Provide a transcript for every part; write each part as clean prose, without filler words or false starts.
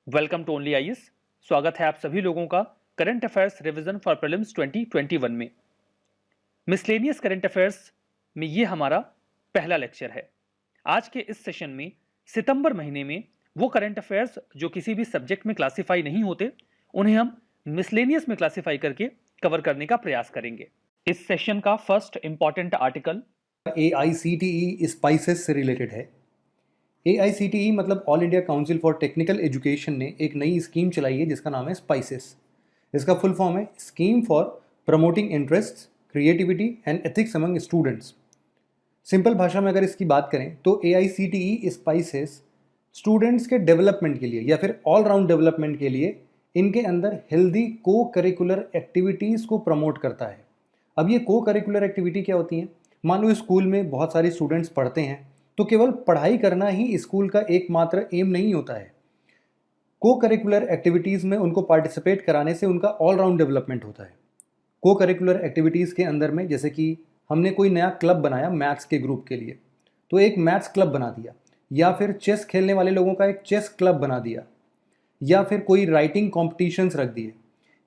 Welcome to only IAS. स्वागत है आप सभी लोगों का current affairs revision for prelims 2021 में। मिसलेनियस करंट अफेयर्स में ये हमारा पहला लेक्चर है। आज के इस सेशन में सितंबर महीने में वो करंट अफेयर्स जो किसी भी सब्जेक्ट में क्लासिफाई नहीं होते, उन्हें हम मिसलेनियस में क्लासिफाई करके कवर करने का प्रयास करेंगे। इस सेशन का first important article AICTE spices से रिलेटेड है। AICTE मतलब all India council for technical education ने एक नई स्कीम चलाई है जिसका नाम है स्पाइसेस। इसका फुल फॉर्म है scheme for promoting interest, creativity and ethics among students. Simple भाषा में अगर इसकी बात करें तो AICTE स्पाइसेस स्टूडेंट्स के डेवलपमेंट के लिए या फिर ऑल राउंड डेवलपमेंट के लिए इनके अंदर हेल्दी को करिकुलर एक्टिविटीज़ को प्रमोट करता है। अब ये को करिकुलर एक्टिविटी क्या होती हैं? मान लो स्कूल में बहुत सारे स्टूडेंट्स पढ़ते हैं तो केवल पढ़ाई करना ही स्कूल का एकमात्र एम नहीं होता है। को करिकुलर एक्टिविटीज़ में उनको पार्टिसिपेट कराने से उनका ऑल राउंड डेवलपमेंट होता है। को करिकुलर एक्टिविटीज़ के अंदर में जैसे कि हमने कोई नया क्लब बनाया मैथ्स के ग्रुप के लिए, तो एक मैथ्स क्लब बना दिया, या फिर चेस खेलने वाले लोगों का एक चेस क्लब बना दिया, या फिर कोई राइटिंग कॉम्पिटिशन्स रख दिए,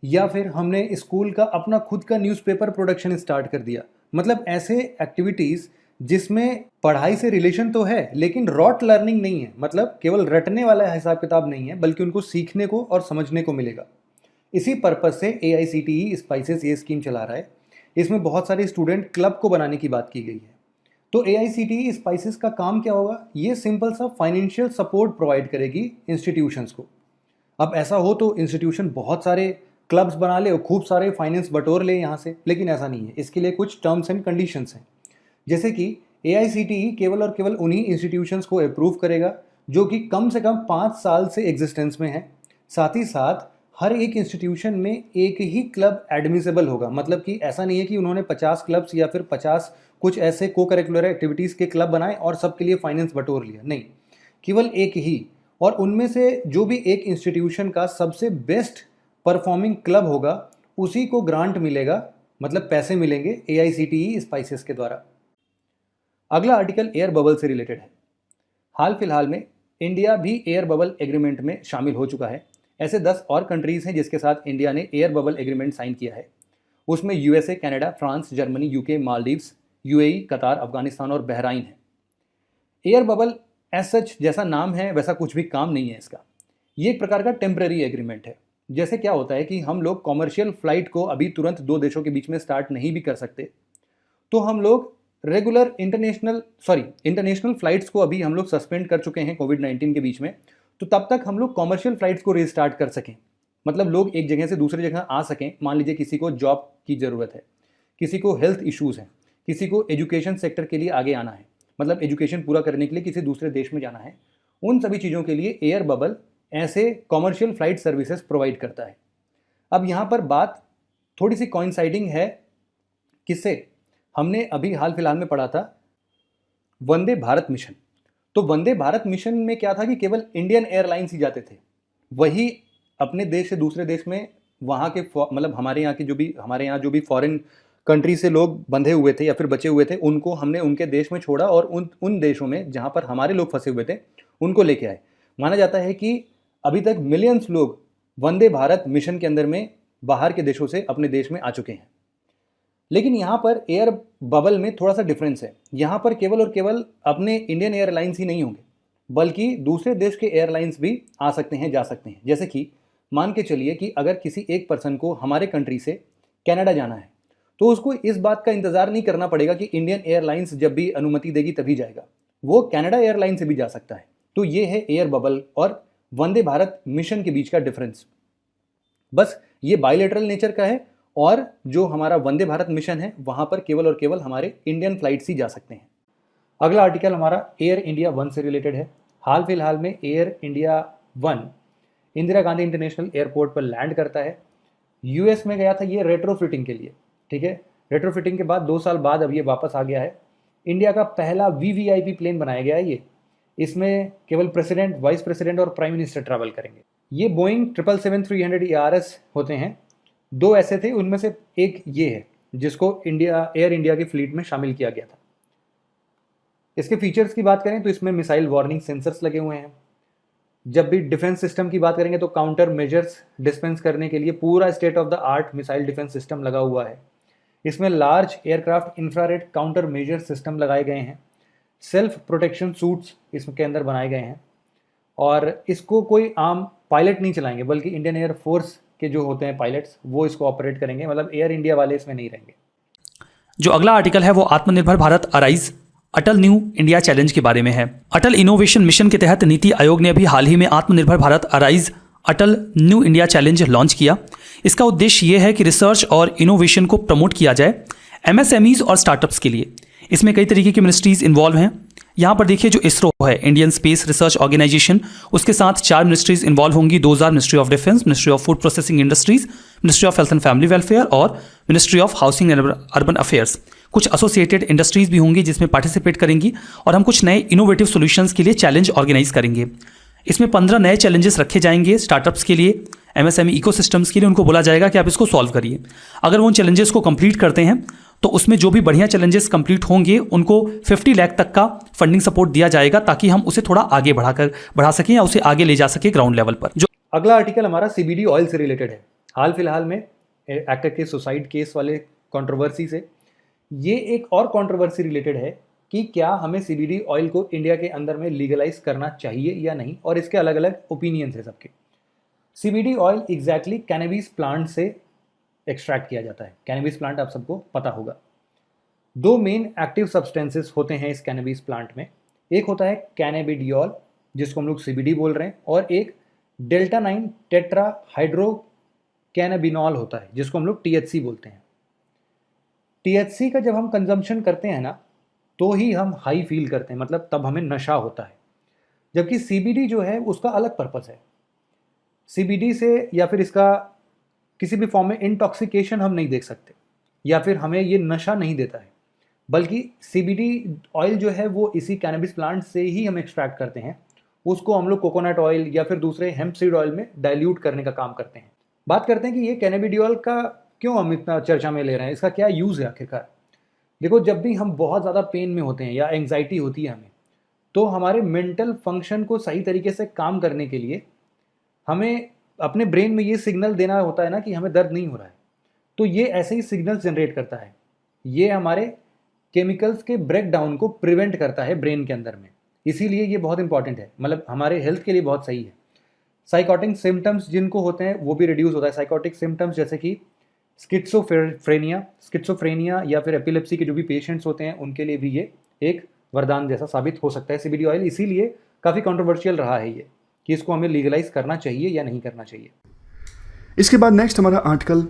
या फिर हमने स्कूल का अपना खुद का न्यूज़पेपर प्रोडक्शन स्टार्ट कर दिया। मतलब ऐसे एक्टिविटीज़ जिसमें पढ़ाई से रिलेशन तो है लेकिन रॉट लर्निंग नहीं है, मतलब केवल रटने वाला हिसाब किताब नहीं है बल्कि उनको सीखने को और समझने को मिलेगा। इसी पर्पज़ से AICTE स्पाइसेस ये स्कीम चला रहा है। इसमें बहुत सारे स्टूडेंट क्लब को बनाने की बात की गई है। तो AICTE स्पाइसेस का काम क्या होगा? ये सिंपल सा फाइनेंशियल सपोर्ट प्रोवाइड करेगी इंस्टीट्यूशंस को। अब ऐसा हो तो इंस्टीट्यूशन बहुत सारे क्लब्स बना ले और खूब सारे फाइनेंस बटोर ले यहाँ से, लेकिन ऐसा नहीं है। इसके लिए कुछ टर्म्स एंड कंडीशंस हैं, जैसे कि AICTE केवल और केवल उन्हीं इंस्टीट्यूशंस को अप्रूव करेगा जो कि कम से कम 5 साल से एग्जिस्टेंस में है। साथ ही साथ हर एक इंस्टीट्यूशन में एक ही क्लब एडमिसेबल होगा। मतलब कि ऐसा नहीं है कि उन्होंने 50 क्लब्स या फिर 50 कुछ ऐसे को करिकुलर एक्टिविटीज़ के क्लब बनाए और सबके लिए फाइनेंस बटोर लिया, नहीं, केवल एक ही। और उनमें से जो भी एक इंस्टीट्यूशन का सबसे बेस्ट परफॉर्मिंग क्लब होगा उसी को ग्रांट मिलेगा, मतलब पैसे मिलेंगे AICTE स्पाइसेस के द्वारा। अगला आर्टिकल एयर बबल से रिलेटेड है। हाल फिलहाल में इंडिया भी एयर बबल एग्रीमेंट में शामिल हो चुका है। ऐसे 10 और कंट्रीज़ हैं जिसके साथ इंडिया ने एयर बबल एग्रीमेंट साइन किया है। उसमें USA, Canada, France, Germany, UK, Maldives, UAE, कतार, अफगानिस्तान और बहराइन है। एयर बबल एज सच जैसा नाम है वैसा कुछ भी काम नहीं है इसका। ये एक प्रकार का टेम्पररी एग्रीमेंट है। जैसे क्या होता है कि हम लोग कॉमर्शियल फ्लाइट को अभी तुरंत दो देशों के बीच में स्टार्ट नहीं भी कर सकते, तो हम लोग रेगुलर इंटरनेशनल फ्लाइट्स को अभी हम लोग सस्पेंड कर चुके हैं कोविड-19 के बीच में, तो तब तक हम लोग कॉमर्शियल फ्लाइट्स को रीस्टार्ट कर सकें। मतलब लोग एक जगह से दूसरी जगह आ सकें। मान लीजिए किसी को जॉब की ज़रूरत है, किसी को हेल्थ इश्यूज़ हैं, किसी को एजुकेशन सेक्टर के लिए आगे आना है, मतलब एजुकेशन पूरा करने के लिए किसी दूसरे देश में जाना है, उन सभी चीज़ों के लिए एयर बबल ऐसे कॉमर्शियल फ्लाइट सर्विसेज प्रोवाइड करता है। अब यहाँ पर बात थोड़ी सी कॉइंसाइडिंग है, किससे? हमने अभी हाल फिलहाल में पढ़ा था वंदे भारत मिशन। तो वंदे भारत मिशन में क्या था कि केवल इंडियन एयरलाइंस ही जाते थे। वही अपने देश से दूसरे देश में वहाँ के मतलब हमारे यहाँ जो भी फॉरेन कंट्री से लोग बंधे हुए थे या फिर बचे हुए थे, उनको हमने उनके देश में छोड़ा और उन देशों में जहाँ पर हमारे लोग फंसे हुए थे उनको लेके आए। माना जाता है कि अभी तक मिलियंस लोग वंदे भारत मिशन के अंदर में बाहर के देशों से अपने देश में आ चुके हैं। लेकिन यहाँ पर एयर बबल में थोड़ा सा डिफरेंस है। यहाँ पर केवल और केवल अपने इंडियन एयरलाइंस ही नहीं होंगे बल्कि दूसरे देश के एयरलाइंस भी आ सकते हैं, जा सकते हैं। जैसे कि मान के चलिए कि अगर किसी एक पर्सन को हमारे कंट्री से कनाडा जाना है तो उसको इस बात का इंतज़ार नहीं करना पड़ेगा कि इंडियन एयरलाइंस जब भी अनुमति देगी तभी जाएगा, वो कनाडा एयरलाइन से भी जा सकता है। तो ये है एयर बबल और वंदे भारत मिशन के बीच का डिफरेंस। बस ये बायलैटरल नेचर का है और जो हमारा वंदे भारत मिशन है वहाँ पर केवल और केवल हमारे इंडियन फ्लाइट्स ही जा सकते हैं। अगला आर्टिकल हमारा एयर इंडिया 1 से रिलेटेड है। हाल फिलहाल में air India 1 Indira Gandhi international airport पर लैंड करता है। US में गया था ये रेट्रोफिटिंग के लिए, ठीक है। रेट्रोफिटिंग के बाद 2 साल बाद अब ये वापस आ गया है। इंडिया का पहला VVIP प्लेन बनाया गया है ये। इसमें केवल प्रेसिडेंट, वाइस प्रेसिडेंट और प्राइम मिनिस्टर ट्रैवल करेंगे। ये बोइंग 777-300 ERS होते हैं। 2 ऐसे थे, उनमें से एक ये है जिसको एयर इंडिया की फ्लीट में शामिल किया गया था। इसके फीचर्स की बात करें तो इसमें मिसाइल वार्निंग सेंसर्स लगे हुए हैं, जब भी डिफेंस सिस्टम की बात करेंगे तो काउंटर मेजर्स डिस्पेंस करने के लिए पूरा state of the art missile defence system लगा हुआ है। इसमें large aircraft infrared counter measure system लगाए गए हैं। सेल्फ प्रोटेक्शन सूट्स इसके अंदर बनाए गए हैं और इसको कोई आम पायलट नहीं चलाएंगे, बल्कि इंडियन एयर फोर्स के जो होते हैं पायलट्स वो इसको ऑपरेट करेंगे, मतलब एयर इंडिया वाले इसमें नहीं रहेंगे। जो अगला आर्टिकल है वो आत्मनिर्भर भारत अराइज अटल न्यू इंडिया चैलेंज के बारे में है। अटल इनोवेशन मिशन के तहत नीति आयोग ने अभी हाल ही में आत्मनिर्भर भारत अराइज अटल न्यू इंडिया चैलेंज लॉन्च किया। इसका उद्देश्य ये है कि रिसर्च और इनोवेशन को प्रमोट किया जाए एमएसएमईज और स्टार्टअप्स के लिए। इसमें कई तरीके की मिनिस्ट्रीज इन्वॉल्व हैं। यहाँ पर देखिए जो इसरो है, इंडियन स्पेस रिसर्च ऑर्गेनाइजेशन, उसके साथ 4 मिनिस्ट्रीज इन्वॉल्व होंगी। 2000 ministry of defence, ministry of food processing industries, ministry of health and family welfare और ministry of housing and urban affairs. कुछ एसोसिएटेड इंडस्ट्रीज भी होंगी जिसमें पार्टिसिपेट करेंगी और हम कुछ नए इनोवेटिव सॉल्यूशंस के लिए चैलेंज ऑर्गेनाइज करेंगे। इसमें 15 नए चैलेंजेस रखे जाएंगे स्टार्टअप्स के लिए, एमएसएमई इकोसिस्टम्स के लिए। उनको बोला जाएगा कि आप इसको सॉल्व करिए। अगर वो उन चैलेंजेस को कंप्लीट करते हैं तो उसमें जो भी बढ़िया चैलेंजेस कंप्लीट होंगे उनको 50 लाख तक का फंडिंग सपोर्ट दिया जाएगा, ताकि हम उसे थोड़ा आगे बढ़ा सकें या उसे आगे ले जा सके ग्राउंड लेवल पर। जो अगला आर्टिकल हमारा सीबीडी ऑयल से रिलेटेड है। हाल फिलहाल में एक्टर के सुसाइड केस वाले कंट्रोवर्सी से ये एक और कंट्रोवर्सी रिलेटेड है कि क्या हमें सीबीडी ऑयल को इंडिया के अंदर में लीगलाइज करना चाहिए या नहीं, और इसके अलग अलग ओपिनियंस है सबके। CBD oil exactly cannabis plant से एक्सट्रैक्ट किया जाता है। कैनबिस प्लांट आप सबको पता होगा। 2 मेन एक्टिव सब्सटेंसेस होते हैं इस कैनबिस प्लांट में। एक होता है कैनेबिडियोल जिसको हम लोग सीबीडी बोल रहे हैं, और एक डेल्टा 9 टेट्रा हाइड्रो कैनाबिनॉल होता है जिसको हम लोग टीएचसी बोलते हैं। टीएचसी का जब हम कंजम्पशन करते हैं ना तो ही हम हाई फील करते हैं, मतलब तब हमें नशा होता है। जबकि सीबीडी जो है उसका अलग पर्पस है। सीबीडी से या फिर इसका किसी भी फॉर्म में इंटॉक्सिकेशन हम नहीं देख सकते या फिर हमें ये नशा नहीं देता है, बल्कि सीबीडी ऑयल जो है वो इसी कैनबिस प्लांट से ही हम एक्सट्रैक्ट करते हैं। उसको हम लोग कोकोनट ऑयल या फिर दूसरे हेम्प सीड ऑयल में डाइल्यूट करने का काम करते हैं। बात करते हैं कि ये कैनेबिडियोल का क्यों हम इतना चर्चा में ले रहे हैं, इसका क्या यूज़ है आखिरकार। देखो, जब भी हम बहुत ज़्यादा पेन में होते हैं या एंग्जाइटी होती है हमें, तो हमारे मेंटल फंक्शन को सही तरीके से काम करने के लिए हमें अपने ब्रेन में ये सिग्नल देना होता है ना कि हमें दर्द नहीं हो रहा है, तो ये ऐसे ही सिग्नल जनरेट करता है। ये हमारे केमिकल्स के ब्रेक डाउन को प्रिवेंट करता है ब्रेन के अंदर में, इसीलिए ये बहुत इंपॉर्टेंट है, मतलब हमारे हेल्थ के लिए बहुत सही है। साइकोटिक सिम्टम्स जिनको होते हैं वो भी रिड्यूस होता है। साइकोटिक सिम्टम्स जैसे कि स्किट्सोफ्रेनिया या फिर एपिलेप्सी के जो भी पेशेंट्स होते हैं उनके लिए भी ये एक वरदान जैसा साबित हो सकता है सीबीडी ऑयल। इसीलिए काफ़ी कंट्रोवर्शियल रहा है ये कि इसको हमें लीगलाइज करना चाहिए या नहीं करना चाहिए। इसके बाद नेक्स्ट हमारा article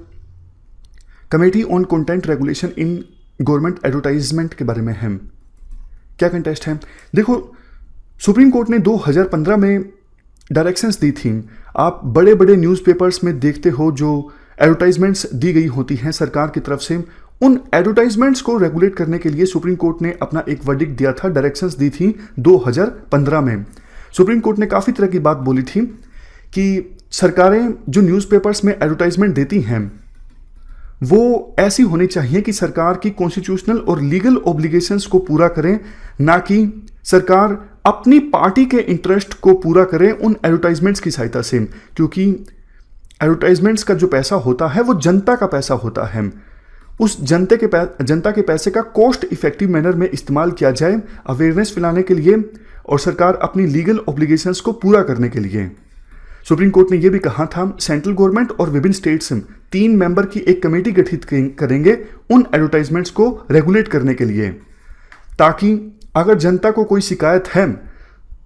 committee on content regulation in government advertisement के बारे में है। क्या कंटेस्ट है? देखो, सुप्रीम कोर्ट ने 2015 में डायरेक्शंस दी थी। आप बड़े बड़े न्यूज़पेपर्स में देखते हो जो एडवर्टाइजमेंट्स दी गई होती हैं सरकार की तरफ से, उन एडवर्टाइजमेंट्स को रेगुलेट करने के लिए सुप्रीम कोर्ट ने अपना एक वर्डिक्ट दिया था, डायरेक्शंस दी थी 2015 में। सुप्रीम कोर्ट ने काफ़ी तरह की बात बोली थी कि सरकारें जो न्यूज़पेपर्स में एडवर्टाइजमेंट देती हैं वो ऐसी होनी चाहिए कि सरकार की कॉन्स्टिट्यूशनल और लीगल ऑब्लिगेशंस को पूरा करें, ना कि सरकार अपनी पार्टी के इंटरेस्ट को पूरा करे उन एडवर्टाइजमेंट्स की सहायता से। क्योंकि एडवर्टाइजमेंट्स का जो पैसा होता है वो जनता का पैसा होता है। उस जनता के पैसे का कॉस्ट इफेक्टिव मैनर में इस्तेमाल किया जाए, अवेयरनेस फैलाने के लिए और सरकार अपनी लीगल ऑब्लिगेशंस को पूरा करने के लिए। सुप्रीम कोर्ट ने यह भी कहा था सेंट्रल गवर्नमेंट और विभिन्न स्टेट्स 3 मेंबर की एक कमेटी गठित करेंगे उन एडवर्टाइजमेंट्स को रेगुलेट करने के लिए, ताकि अगर जनता को कोई शिकायत है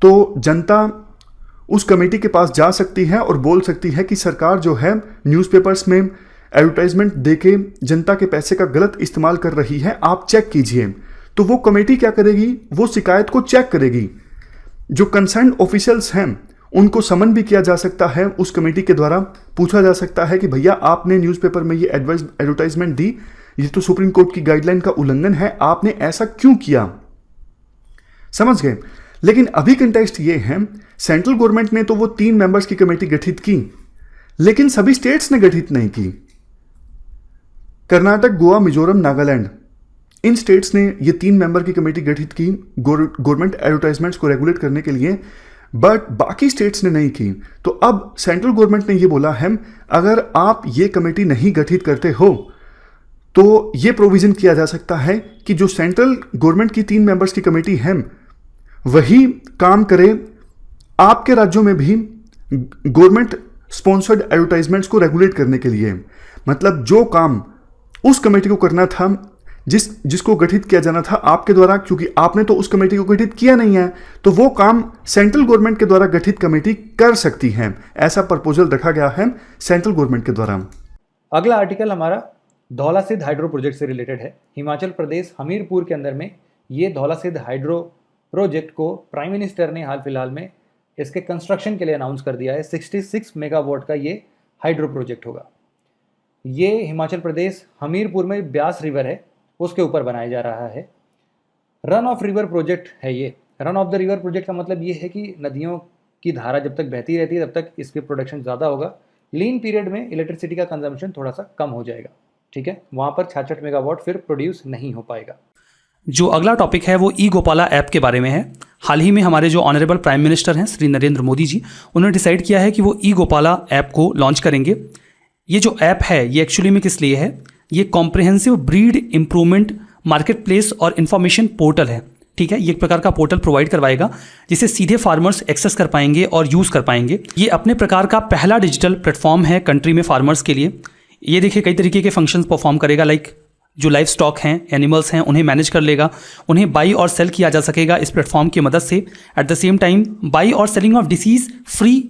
तो जनता उस कमेटी के पास जा सकती है और बोल सकती है कि सरकार जो है न्यूज़पेपर्स में एडवर्टाइजमेंट देके जनता के पैसे का गलत इस्तेमाल कर रही है, आप चेक कीजिए। तो वो कमेटी क्या करेगी? वो शिकायत को चेक करेगी। जो कंसर्न ऑफिशियल्स हैं उनको समन भी किया जा सकता है, उस कमेटी के द्वारा पूछा जा सकता है कि भैया आपने न्यूज़पेपर में ये एडवर्टाइजमेंट दी, ये तो सुप्रीम कोर्ट की गाइडलाइन का उल्लंघन है, आपने ऐसा क्यों किया? समझ गए? लेकिन अभी कंटेक्स्ट ये है, सेंट्रल गवर्नमेंट ने तो वो 3 मेंबर्स की कमेटी गठित की, लेकिन सभी स्टेट्स ने गठित नहीं की। कर्नाटक, गोवा, मिजोरम, नागालैंड, इन स्टेट्स ने ये 3 मेंबर की कमेटी गठित की गवर्नमेंट एडवर्टाइजमेंट्स को रेगुलेट करने के लिए। बट बाकी स्टेट्स ने नहीं की। तो अब सेंट्रल गवर्नमेंट ने ये बोला है, अगर आप ये कमेटी नहीं गठित करते हो तो ये प्रोविजन किया जा सकता है कि जो सेंट्रल गवर्नमेंट की 3 मेंबर्स की कमेटी है वही काम करे आपके राज्यों में भी गवर्नमेंट स्पॉन्सर्ड एडवर्टाइजमेंट्स को रेगुलेट करने के लिए। मतलब जो काम उस कमेटी को करना था, जिसको गठित किया जाना था आपके द्वारा, क्योंकि आपने तो उस कमेटी को गठित किया नहीं है, तो वो काम सेंट्रल गवर्नमेंट के द्वारा गठित कमेटी कर सकती है। ऐसा प्रपोजल रखा गया है सेंट्रल गवर्नमेंट के द्वारा। अगला आर्टिकल हमारा धौलासिद्ध हाइड्रो प्रोजेक्ट से रिलेटेड है। हिमाचल प्रदेश हमीरपुर के अंदर में ये धौलासिद्ध हाइड्रो प्रोजेक्ट को प्राइम मिनिस्टर ने हाल फिलहाल में इसके कंस्ट्रक्शन के लिए अनाउंस कर दिया है। 66 मेगावाट का ये हाइड्रो प्रोजेक्ट होगा। ये हिमाचल प्रदेश हमीरपुर में ब्यास रिवर है उसके ऊपर बनाया जा रहा है। रन ऑफ रिवर प्रोजेक्ट है ये। Run of the river project का मतलब ये है कि नदियों की धारा जब तक बहती रहती है तब तक इसके प्रोडक्शन ज़्यादा होगा। लीन पीरियड में इलेक्ट्रिसिटी का कंजम्पशन थोड़ा सा कम हो जाएगा, ठीक है। वहाँ पर 66 मेगावाट फिर प्रोड्यूस नहीं हो पाएगा। जो अगला टॉपिक है वो ई गोपाला ऐप के बारे में है। हाल ही में हमारे जो ऑनरेबल प्राइम मिनिस्टर हैं श्री नरेंद्र मोदी जी, उन्होंने डिसाइड किया है कि वो ई गोपाला ऐप को लॉन्च करेंगे। ये जो ऐप है ये एक्चुअली में किस लिए है? ये comprehensive breed improvement market place और इन्फॉर्मेशन पोर्टल है, ठीक है। ये एक प्रकार का पोर्टल प्रोवाइड करवाएगा जिसे सीधे फार्मर्स एक्सेस कर पाएंगे और यूज़ कर पाएंगे। ये अपने प्रकार का पहला डिजिटल प्लेटफॉर्म है कंट्री में फार्मर्स के लिए। ये देखिए कई तरीके के फंक्शंस परफॉर्म करेगा, लाइक जो लाइफ स्टॉक हैं, एनिमल्स हैं, उन्हें मैनेज कर लेगा, उन्हें बाई और सेल किया जा सकेगा इस प्लेटफॉर्म की मदद से। At the same time buy और selling of disease free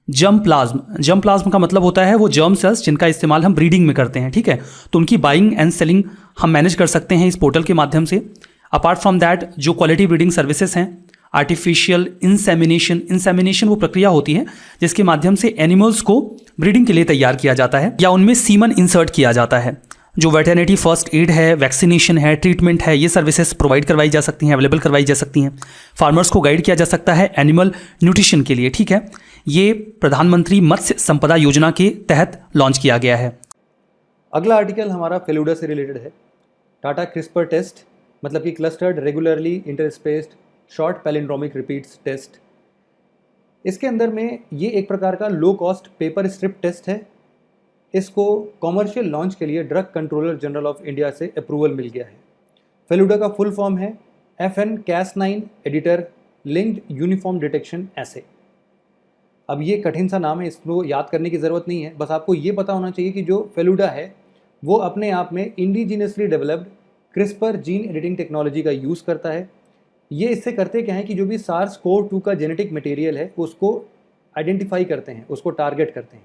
germplasm का मतलब होता है वो जर्म सेल्स जिनका इस्तेमाल हम ब्रीडिंग में करते हैं, ठीक है। तो उनकी बाइंग एंड सेलिंग हम मैनेज कर सकते हैं इस पोर्टल के माध्यम से। अपार्ट फ्रॉम दैट जो क्वालिटी ब्रीडिंग सर्विसेज हैं, आर्टिफिशियल इंसेमिनेशन वो प्रक्रिया होती है जिसके माध्यम से एनिमल्स को ब्रीडिंग के लिए तैयार किया जाता है या उनमें सीमन इंसर्ट किया जाता है। जो वेटरनरी फर्स्ट एड है, वैक्सीनेशन है, ट्रीटमेंट है, ये सर्विसेज प्रोवाइड करवाई जा सकती हैं, अवेलेबल करवाई जा सकती हैं। फार्मर्स को गाइड किया जा सकता है एनिमल न्यूट्रिशन के लिए, ठीक है। ये प्रधानमंत्री मत्स्य संपदा योजना के तहत लॉन्च किया गया है। अगला आर्टिकल हमारा फेलुडा से रिलेटेड है। टाटा क्रिस्पर टेस्ट मतलब कि clustered regularly interspaced short palindromic repeats test. इसके अंदर में ये एक प्रकार का low cost paper strip test है। इसको कॉमर्शियल लॉन्च के लिए drug controller general of India से अप्रूवल मिल गया है। फेलुडा का फुल फॉर्म है FN-Cas9 editor linked uniform detection assay. अब ये कठिन सा नाम है, इसको याद करने की ज़रूरत नहीं है, बस आपको ये पता होना चाहिए कि जो फेलुडा है वो अपने आप में indigenously developed CRISPR gene editing technology का यूज़ करता है। ये इससे करते क्या है कि जो भी SARS-CoV-2 का जेनेटिक मटेरियल है उसको आइडेंटिफाई करते हैं, उसको टारगेट करते हैं।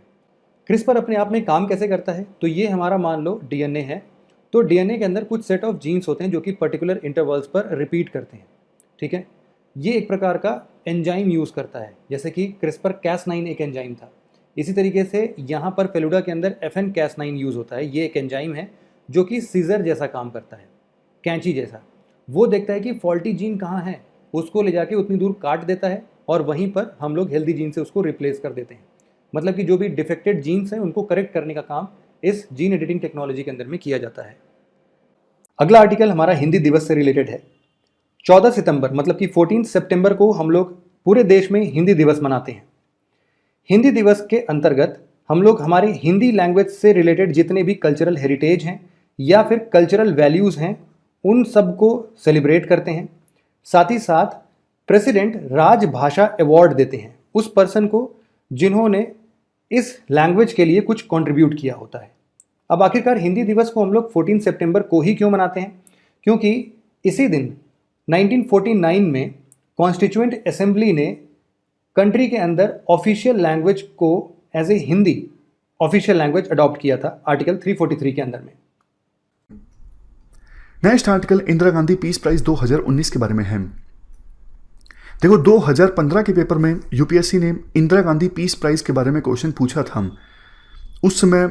क्रिस्पर अपने आप में काम कैसे करता है? तो ये हमारा मान लो DNA है, तो DNA के अंदर कुछ सेट ऑफ जीन्स होते हैं जो कि पर्टिकुलर इंटरवल्स पर रिपीट करते हैं, ठीक है। ये एक प्रकार का एंजाइम यूज़ करता है, जैसे कि CRISPR-Cas9 एक एंजाइम था। इसी तरीके से यहाँ पर फेलुडा के अंदर FN-Cas9 यूज़ होता है। ये एक एंजाइम है जो कि सीजर जैसा काम करता है, कैंची जैसा। वो देखता है कि फॉल्टी जीन कहाँ है, उसको ले जाके उतनी दूर काट देता है और वहीं पर हम लोग हेल्दी जीन से उसको रिप्लेस कर देते हैं। मतलब कि जो भी डिफेक्टेड जीन्स हैं उनको करेक्ट करने का काम इस जीन एडिटिंग टेक्नोलॉजी के अंदर में किया जाता है। अगला आर्टिकल हमारा हिंदी दिवस से रिलेटेड है। 14 सितंबर मतलब कि 14 सितंबर को हम लोग पूरे देश में हिंदी दिवस मनाते हैं। हिंदी दिवस के अंतर्गत हम लोग हमारे हिंदी लैंग्वेज से रिलेटेड जितने भी कल्चरल हेरिटेज हैं या फिर कल्चरल वैल्यूज़ हैं उन सब को सेलिब्रेट करते हैं। साथ ही साथ प्रेसिडेंट राजभाषा अवार्ड देते हैं उस पर्सन को जिन्होंने इस लैंग्वेज के लिए कुछ कंट्रीब्यूट किया होता है। अब आखिरकार हिंदी दिवस को हम लोग 14 सितंबर को ही क्यों मनाते हैं? क्योंकि इसी दिन 1949 में कॉन्स्टिट्यूएंट असेंबली ने कंट्री के अंदर ऑफिशियल लैंग्वेज को as a Hindi official language adopt किया था आर्टिकल 343 के अंदर में। Next article Indira Gandhi Peace Prize 2019 के बारे में है। देखो 2015 के पेपर में यूपीएससी ने इंदिरा गांधी पीस प्राइज के बारे में क्वेश्चन पूछा था। उस समय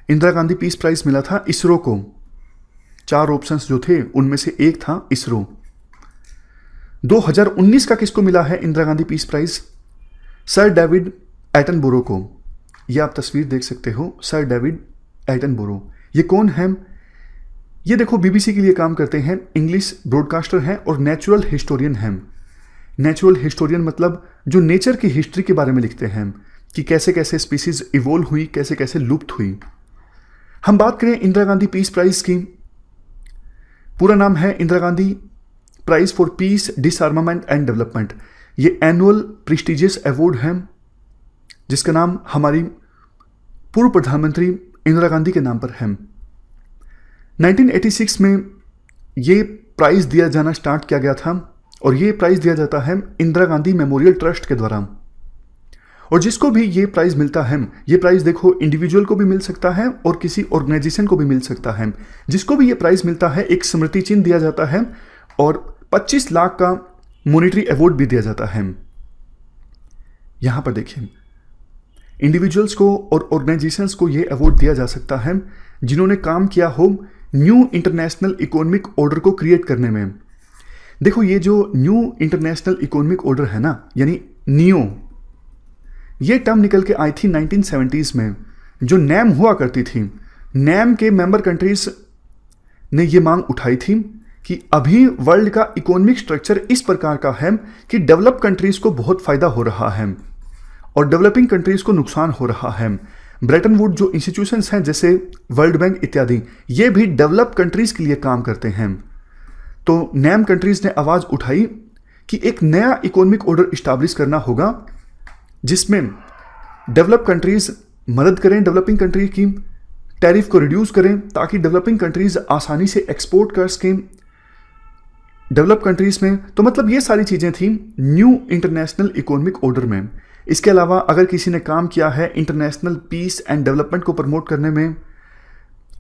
इंदिरा गांधी पीस प्राइज मिला था इसरो को। 4 ऑप्शंस जो थे उनमें से एक था इसरो। 2019 का किसको मिला है Indira Gandhi Peace Prize? Sir David Attenborough को। यह आप तस्वीर देख सकते हो, सर डेविड एटनबरो। ये कौन है? ये देखो बीबीसी के लिए काम करते हैं, इंग्लिश ब्रॉडकास्टर हैं और नेचुरल हिस्टोरियन हैं। नेचुरल हिस्टोरियन मतलब जो नेचर की हिस्ट्री के बारे में लिखते हैं कि कैसे कैसे स्पीसीज इवोल्व हुई, कैसे कैसे लुप्त हुई। हम बात करें इंदिरा गांधी पीस प्राइज की, पूरा नाम है Indira Gandhi Prize for Peace, Disarmament and Development. ये एनुअल प्रेस्टिजियस अवार्ड है जिसका नाम हमारी पूर्व प्रधानमंत्री इंदिरा गांधी के नाम पर है। 1986 में ये प्राइज दिया जाना स्टार्ट किया गया था और ये प्राइज दिया जाता है इंदिरा गांधी मेमोरियल ट्रस्ट के द्वारा। और जिसको भी ये प्राइज मिलता है, ये प्राइज देखो इंडिविजुअल को भी मिल सकता है और किसी ऑर्गेनाइजेशन को भी मिल सकता है। जिसको भी ये प्राइज मिलता है एक स्मृति चिन्ह दिया जाता है और 25 लाख का मॉनेटरी अवार्ड भी दिया जाता है। यहां पर देखिए इंडिविजुअल्स को और ऑर्गेनाइजेशंस को ये अवार्ड दिया जा सकता है जिन्होंने काम किया हो न्यू इंटरनेशनल इकोनॉमिक ऑर्डर को क्रिएट करने में। देखो ये जो न्यू इंटरनेशनल इकोनॉमिक ऑर्डर है ना, यानी नियो, ये टर्म निकल के आई थी 1970s में। जो नैम हुआ करती थी, नैम के मेंबर कंट्रीज ने ये मांग उठाई थी कि अभी वर्ल्ड का इकोनॉमिक स्ट्रक्चर इस प्रकार का है कि डेवलप कंट्रीज को बहुत फायदा हो रहा है और डेवलपिंग कंट्रीज को नुकसान हो रहा है। ब्रेटन वुड जो इंस्टीट्यूशंस हैं जैसे वर्ल्ड बैंक इत्यादि, ये भी डेवलप कंट्रीज के लिए काम करते हैं। तो नैम कंट्रीज ने आवाज उठाई कि एक नया इकोनॉमिक ऑर्डर इस्टेब्लिश करना होगा जिसमें डेवलप कंट्रीज मदद करें डेवलपिंग कंट्री की, टैरिफ को रिड्यूस करें ताकि डेवलपिंग कंट्रीज आसानी से एक्सपोर्ट कर सकें डेवलप कंट्रीज में। तो मतलब ये सारी चीजें थी न्यू इंटरनेशनल इकोनॉमिक ऑर्डर में। इसके अलावा अगर किसी ने काम किया है इंटरनेशनल पीस एंड डेवलपमेंट को प्रमोट करने में,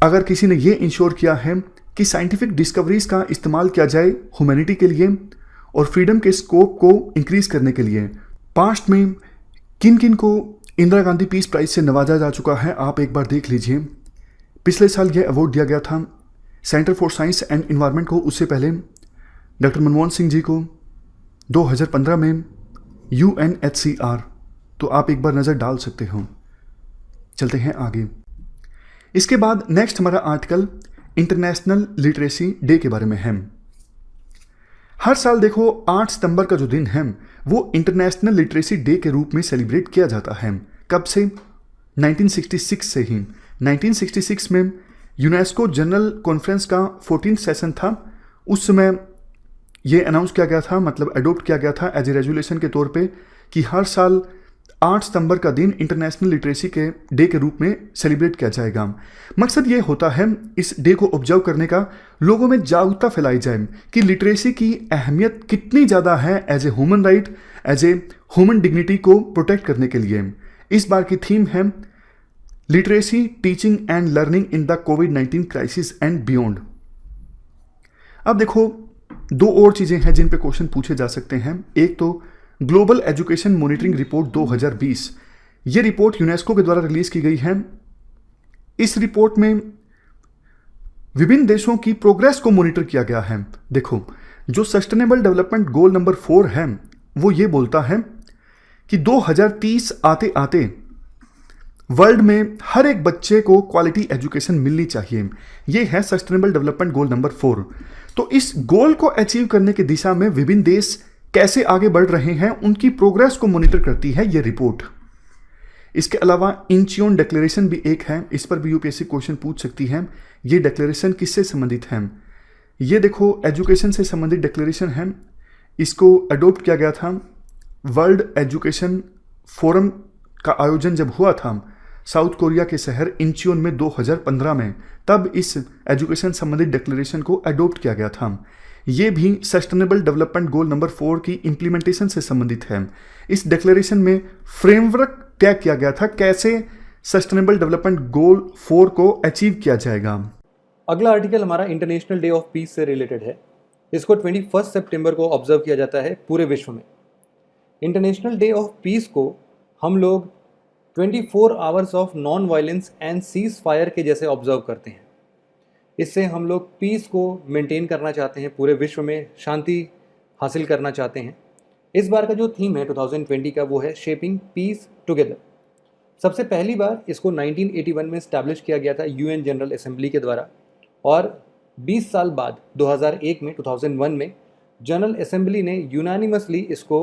अगर किसी ने ये इंश्योर किया है कि साइंटिफिक डिस्कवरीज का इस्तेमाल किया जाए ह्यूमैनिटी के लिए और फ्रीडम के स्कोप को इंक्रीज करने के लिए। पास्ट में किन किन को इंदिरा गांधी पीस प्राइज से नवाजा जा चुका है आप एक बार देख लीजिए। पिछले साल यह अवार्ड दिया गया था centre for science and environment को, उससे पहले डॉक्टर मनमोहन सिंह जी को 2015 में UNHCR, तो आप एक बार नज़र डाल सकते हो। चलते हैं आगे। इसके बाद नेक्स्ट हमारा आर्टिकल इंटरनेशनल लिटरेसी डे के बारे में है। हर साल देखो 8 सितंबर का जो दिन है वो इंटरनेशनल लिटरेसी डे के रूप में सेलिब्रेट किया जाता है। कब से? 1966 से ही। 1966 में यूनेस्को जनरल कॉन्फ्रेंस का 14th सेशन था। उस समय ये अनाउंस किया गया था, मतलब अडोप्ट किया गया था एज ए रेजुलेशन के तौर पे कि हर साल 8 सितंबर का दिन इंटरनेशनल लिटरेसी के डे के रूप में सेलिब्रेट किया जाएगा। मकसद ये होता है इस डे को ऑब्जर्व करने का, लोगों में जागरूकता फैलाई जाए कि लिटरेसी की अहमियत कितनी ज़्यादा है as a human right, as a human dignity को प्रोटेक्ट करने के लिए। इस बार की थीम है literacy teaching and learning in the कोविड-19 क्राइसिस एंड बियॉन्ड। अब देखो 2 और चीज़ें हैं जिन पे क्वेश्चन पूछे जा सकते हैं। एक तो ग्लोबल एजुकेशन मॉनिटरिंग रिपोर्ट 2020, ये रिपोर्ट यूनेस्को के द्वारा रिलीज की गई है। इस रिपोर्ट में विभिन्न देशों की प्रोग्रेस को मॉनिटर किया गया है। देखो जो सस्टेनेबल डेवलपमेंट गोल नंबर 4 है वो ये बोलता है कि 2030 आते आते वर्ल्ड में हर एक बच्चे को क्वालिटी एजुकेशन मिलनी चाहिए। ये है सस्टेनेबल डेवलपमेंट गोल नंबर 4। तो इस गोल को अचीव करने की दिशा में विभिन्न देश कैसे आगे बढ़ रहे हैं उनकी प्रोग्रेस को मॉनिटर करती है ये रिपोर्ट। इसके अलावा इंचियोन डिक्लेरेशन भी एक है, इस पर भी यूपीएससी क्वेश्चन पूछ सकती है। ये डिक्लेरेशन किससे संबंधित है? ये देखो एजुकेशन से संबंधित डिक्लेरेशन है। इसको अडोप्ट किया गया था वर्ल्ड एजुकेशन फोरम का आयोजन जब हुआ था साउथ कोरिया के शहर इंचियोन में 2015 में, तब इस एजुकेशन संबंधित डिक्लेरेशन को अडोप्ट किया गया था। ये भी सस्टेनेबल डेवलपमेंट गोल नंबर 4 की इम्प्लीमेंटेशन से संबंधित है। इस डिक्लेरेशन में फ्रेमवर्क तय किया गया था कैसे सस्टेनेबल डेवलपमेंट गोल 4 को अचीव किया जाएगा। अगला आर्टिकल हमारा इंटरनेशनल डे ऑफ पीस से रिलेटेड है। इसको 21 सितंबर को ऑब्जर्व किया जाता है पूरे विश्व में। इंटरनेशनल डे ऑफ पीस को हम लोग 24 hours of non violence and cease fire के जैसे ऑब्जर्व करते हैं। इससे हम लोग पीस को मेंटेन करना चाहते हैं, पूरे विश्व में शांति हासिल करना चाहते हैं। इस बार का जो थीम है 2020 का वो है शेपिंग पीस टुगेदर। सबसे पहली बार इसको 1981 में इस्टेब्लिश किया गया था यूएन जनरल असेंबली के द्वारा और 20 साल बाद 2001 में 2001 में जनरल असेंबली ने यूनानिमसली इसको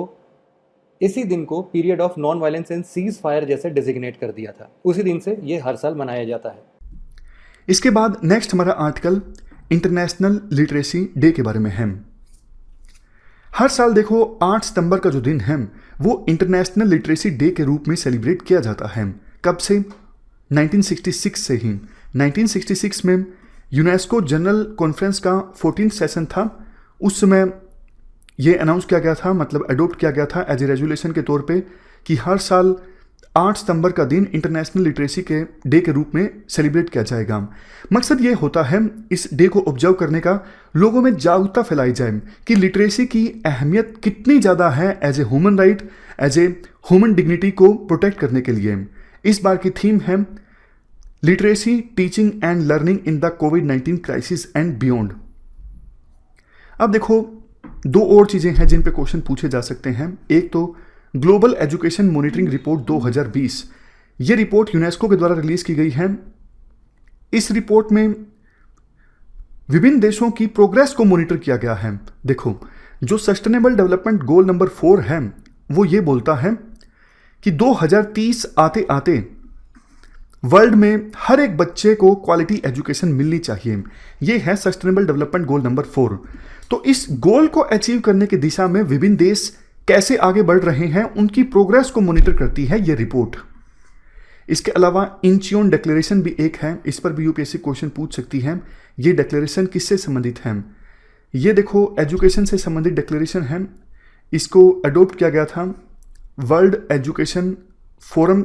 इसी दिन को period of non violence and cease fire जैसे डिजिग्नेट कर दिया था। उसी दिन से ये हर साल मनाया जाता है। इसके बाद नेक्स्ट हमारा आर्टिकल इंटरनेशनल लिटरेसी डे के बारे में है। हर साल देखो 8 सितंबर का जो दिन है वो इंटरनेशनल लिटरेसी डे के रूप में सेलिब्रेट किया जाता है। कब से? 1966 से ही। 1966 में यूनेस्को जनरल कॉन्फ्रेंस का 14th सेशन था। उस समय ये अनाउंस किया गया था, मतलब अडोप्ट किया गया था एज ए रेजोल्यूशन के तौर पे कि हर साल 8 सितंबर का दिन इंटरनेशनल लिटरेसी के डे के रूप में सेलिब्रेट किया जाएगा। मकसद ये होता है इस डे को ऑब्जर्व करने का, लोगों में जागरूकता फैलाई जाए कि लिटरेसी की अहमियत कितनी ज़्यादा है as a human right, as a human dignity को प्रोटेक्ट करने के लिए। इस बार की थीम है literacy teaching and learning in the कोविड-19 क्राइसिस एंड बियॉन्ड। अब देखो 2 और चीज़ें हैं जिन पे क्वेश्चन पूछे जा सकते हैं। एक तो ग्लोबल एजुकेशन मॉनिटरिंग रिपोर्ट 2020, ये रिपोर्ट यूनेस्को के द्वारा रिलीज की गई है। इस रिपोर्ट में विभिन्न देशों की प्रोग्रेस को मॉनिटर किया गया है। देखो जो सस्टेनेबल डेवलपमेंट गोल नंबर 4 है वो ये बोलता है कि 2030 आते आते वर्ल्ड में हर एक बच्चे को क्वालिटी एजुकेशन मिलनी चाहिए। ये है सस्टेनेबल डेवलपमेंट गोल नंबर 4। तो इस गोल को अचीव करने की दिशा में विभिन्न देश कैसे आगे बढ़ रहे हैं उनकी प्रोग्रेस को मॉनिटर करती है ये रिपोर्ट। इसके अलावा इंचियोन डिक्लेरेशन भी एक है, इस पर भी यूपीएससी क्वेश्चन पूछ सकती है। ये डिक्लेरेशन किससे संबंधित है? ये देखो एजुकेशन से संबंधित डिक्लेरेशन है। इसको अडोप्ट किया गया था वर्ल्ड एजुकेशन फोरम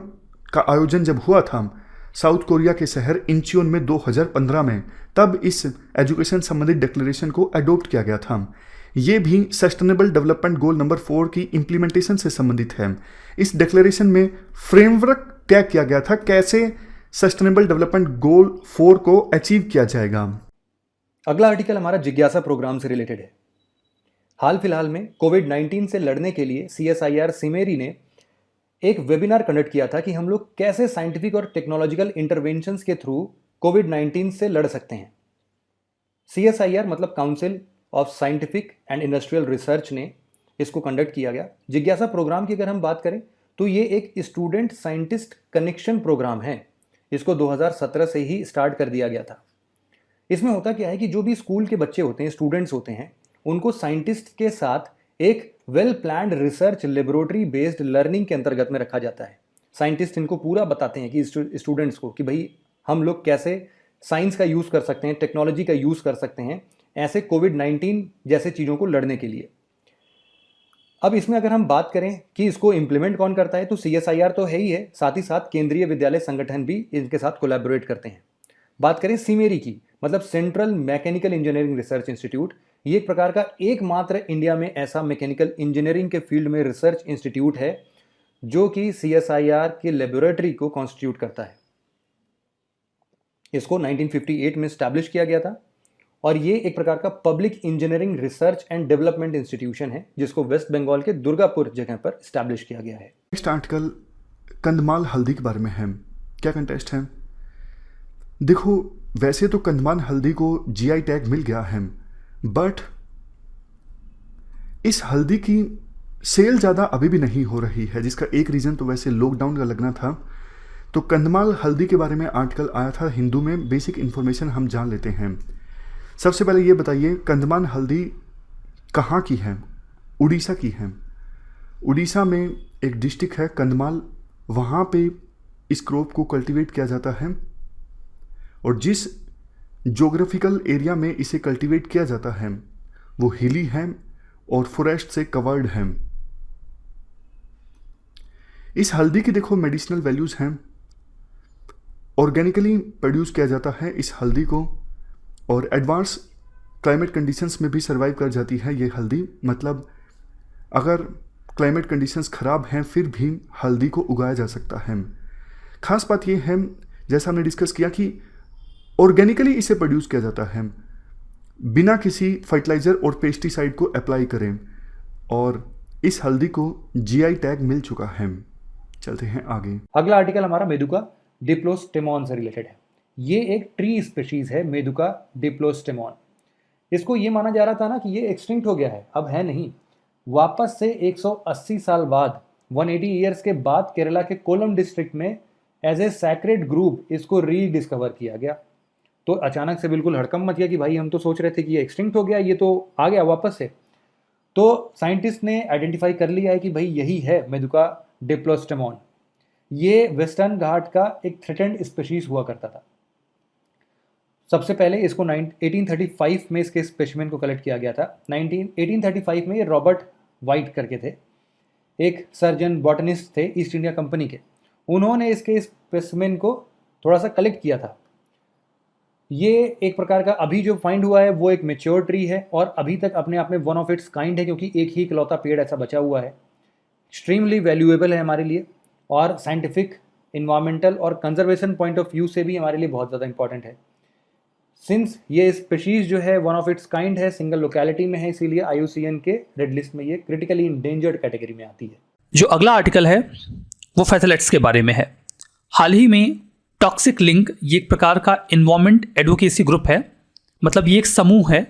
का आयोजन जब हुआ था साउथ कोरिया के शहर इंचियोन में 2015 में, तब इस एजुकेशन संबंधित डिक्लेरेशन को अडोप्ट किया गया था। ये भी सस्टेनेबल डेवलपमेंट गोल नंबर 4 की इम्प्लीमेंटेशन से संबंधित है। इस डिक्लेरेशन में फ्रेमवर्क तय किया गया था कैसे सस्टेनेबल डेवलपमेंट गोल 4 को अचीव किया जाएगा। अगला आर्टिकल हमारा जिज्ञासा प्रोग्राम से रिलेटेड है। हाल फिलहाल में कोविड-19 से लड़ने के लिए CSIR सिमेरी ने एक वेबिनार कंडक्ट किया था कि हम लोग कैसे साइंटिफिक और टेक्नोलॉजिकल इंटरवेंशंस के थ्रू कोविड-19 से लड़ सकते हैं। CSIR मतलब council of scientific and industrial research ने इसको कंडक्ट किया गया। जिज्ञासा प्रोग्राम की अगर हम बात करें तो ये एक स्टूडेंट साइंटिस्ट कनेक्शन प्रोग्राम है। इसको 2017 से ही स्टार्ट कर दिया गया था। इसमें होता क्या है कि जो भी स्कूल के बच्चे होते हैं, स्टूडेंट्स होते हैं, उनको साइंटिस्ट के साथ एक well planned research laboratory based learning के अंतर्गत में रखा जाता है। साइंटिस्ट इनको पूरा बताते हैं कि स्टूडेंट्स को कि भाई हम लोग कैसे साइंस का यूज़ कर सकते हैं, टेक्नोलॉजी का यूज़ कर सकते हैं ऐसे कोविड-19 जैसे चीज़ों को लड़ने के लिए। अब इसमें अगर हम बात करें कि इसको इम्प्लीमेंट कौन करता है तो CSIR तो है ही है, साथ ही साथ केंद्रीय विद्यालय संगठन भी इनके साथ कोलैबोरेट करते हैं। बात करें सिमेरी की, मतलब central mechanical engineering research institute, ये एक प्रकार का एकमात्र इंडिया में ऐसा मैकेनिकल इंजीनियरिंग के फील्ड में रिसर्च इंस्टीट्यूट है जो कि CSIR के लेबोरेटरी को कॉन्स्टिट्यूट करता है। इसको 1958 में स्टैब्लिश किया गया था और ये एक प्रकार का public engineering research and development institution है जिसको वेस्ट बंगाल के दुर्गापुर जगह पर स्टैब्लिश किया गया है। नेक्स्ट आर्टिकल कंधमाल हल्दी के बारे में है। क्या कंटेस्ट है? देखो वैसे तो कंधमाल हल्दी को GI टैग मिल गया है, बट इस हल्दी की सेल ज़्यादा अभी भी नहीं हो रही है, जिसका एक रीज़न तो वैसे लॉकडाउन का लगना था। तो कंधमाल हल्दी के बारे में आर्टिकल आया था हिंदू में, बेसिक इन्फॉर्मेशन हम जान लेते हैं। सबसे पहले ये बताइए कंधमाल हल्दी कहाँ की है? उड़ीसा की है। उड़ीसा में एक डिस्ट्रिक्ट है कंधमाल, वहाँ पे इस क्रॉप को कल्टीवेट किया जाता है और जिस ज्योग्राफिकल एरिया में इसे कल्टीवेट किया जाता है वो हिली है और फॉरेस्ट से कवर्ड है। इस हल्दी की देखो मेडिसिनल वैल्यूज हैं। ऑर्गेनिकली प्रोड्यूस किया जाता है इस हल्दी को और एडवांस क्लाइमेट कंडीशंस में भी सर्वाइव कर जाती है ये हल्दी। मतलब अगर क्लाइमेट कंडीशंस ख़राब हैं फिर भी हल्दी को उगाया जा सकता है। खास बात ये है, जैसा हमने डिस्कस किया, कि ऑर्गेनिकली इसे प्रोड्यूस किया जाता है बिना किसी फर्टिलाइज़र और पेस्टिसाइड को अप्लाई करें और इस हल्दी को GI टैग मिल चुका है। चलते हैं आगे। अगला आर्टिकल हमारा मेदुका डिप्लोस्टेमॉन से रिलेटेड है। ये एक ट्री स्पीशीज है, मेदुका डिप्लोस्टेमॉन। इसको ये माना जा रहा था ना कि ये एक्सटिंक्ट हो गया है, अब है नहीं। वापस से 180 साल बाद 180 ईयर्स के बाद केरला के कोलम डिस्ट्रिक्ट में एज ए सैक्रेड ग्रुप इसको रीडिस्कवर किया गया। तो अचानक से बिल्कुल हड़कंप मच गया कि भाई हम तो सोच रहे थे कि ये एक्सटिंक्ट हो गया, ये तो आ गया वापस से। तो साइंटिस्ट ने आइडेंटिफाई कर लिया है कि भाई यही है मेडुका डिप्लोस्टेमॉन। ये वेस्टर्न घाट का एक थ्रेटेंड स्पीशीज हुआ करता था। सबसे पहले इसको 1835 में इसके स्पेसिमेन को कलेक्ट किया गया था। 1835 में ये रॉबर्ट वाइट करके थे, एक सर्जन बॉटनिस्ट थे ईस्ट इंडिया कंपनी के। उन्होंने इसके स्पेसिमेन को थोड़ा सा कलेक्ट किया था। ये एक प्रकार का अभी जो फाइंड हुआ है वो एक मेच्योर ट्री है और अभी तक अपने आप में वन ऑफ इट्स काइंड है, क्योंकि एक ही इकलौता पेड़ ऐसा बचा हुआ है। एक्सट्रीमली वैल्यूएबल है हमारे लिए और साइंटिफिक, इन्वायरमेंटल और कंजर्वेशन पॉइंट ऑफ व्यू से भी हमारे लिए बहुत ज़्यादा इंपॉर्टेंट है। सिंस ये स्पीशीज जो है वन ऑफ इट्स काइंड है, सिंगल लोकेलिटी में है, इसीलिए IUCN के रेड लिस्ट में ये क्रिटिकली इंडेंजर्ड कैटेगरी में आती है। जो अगला आर्टिकल है वो फैथलेट्स के बारे में है। हाल ही में टॉक्सिक लिंक, ये एक प्रकार का इन्वायरमेंट एडवोकेसी ग्रुप है, मतलब ये एक समूह है,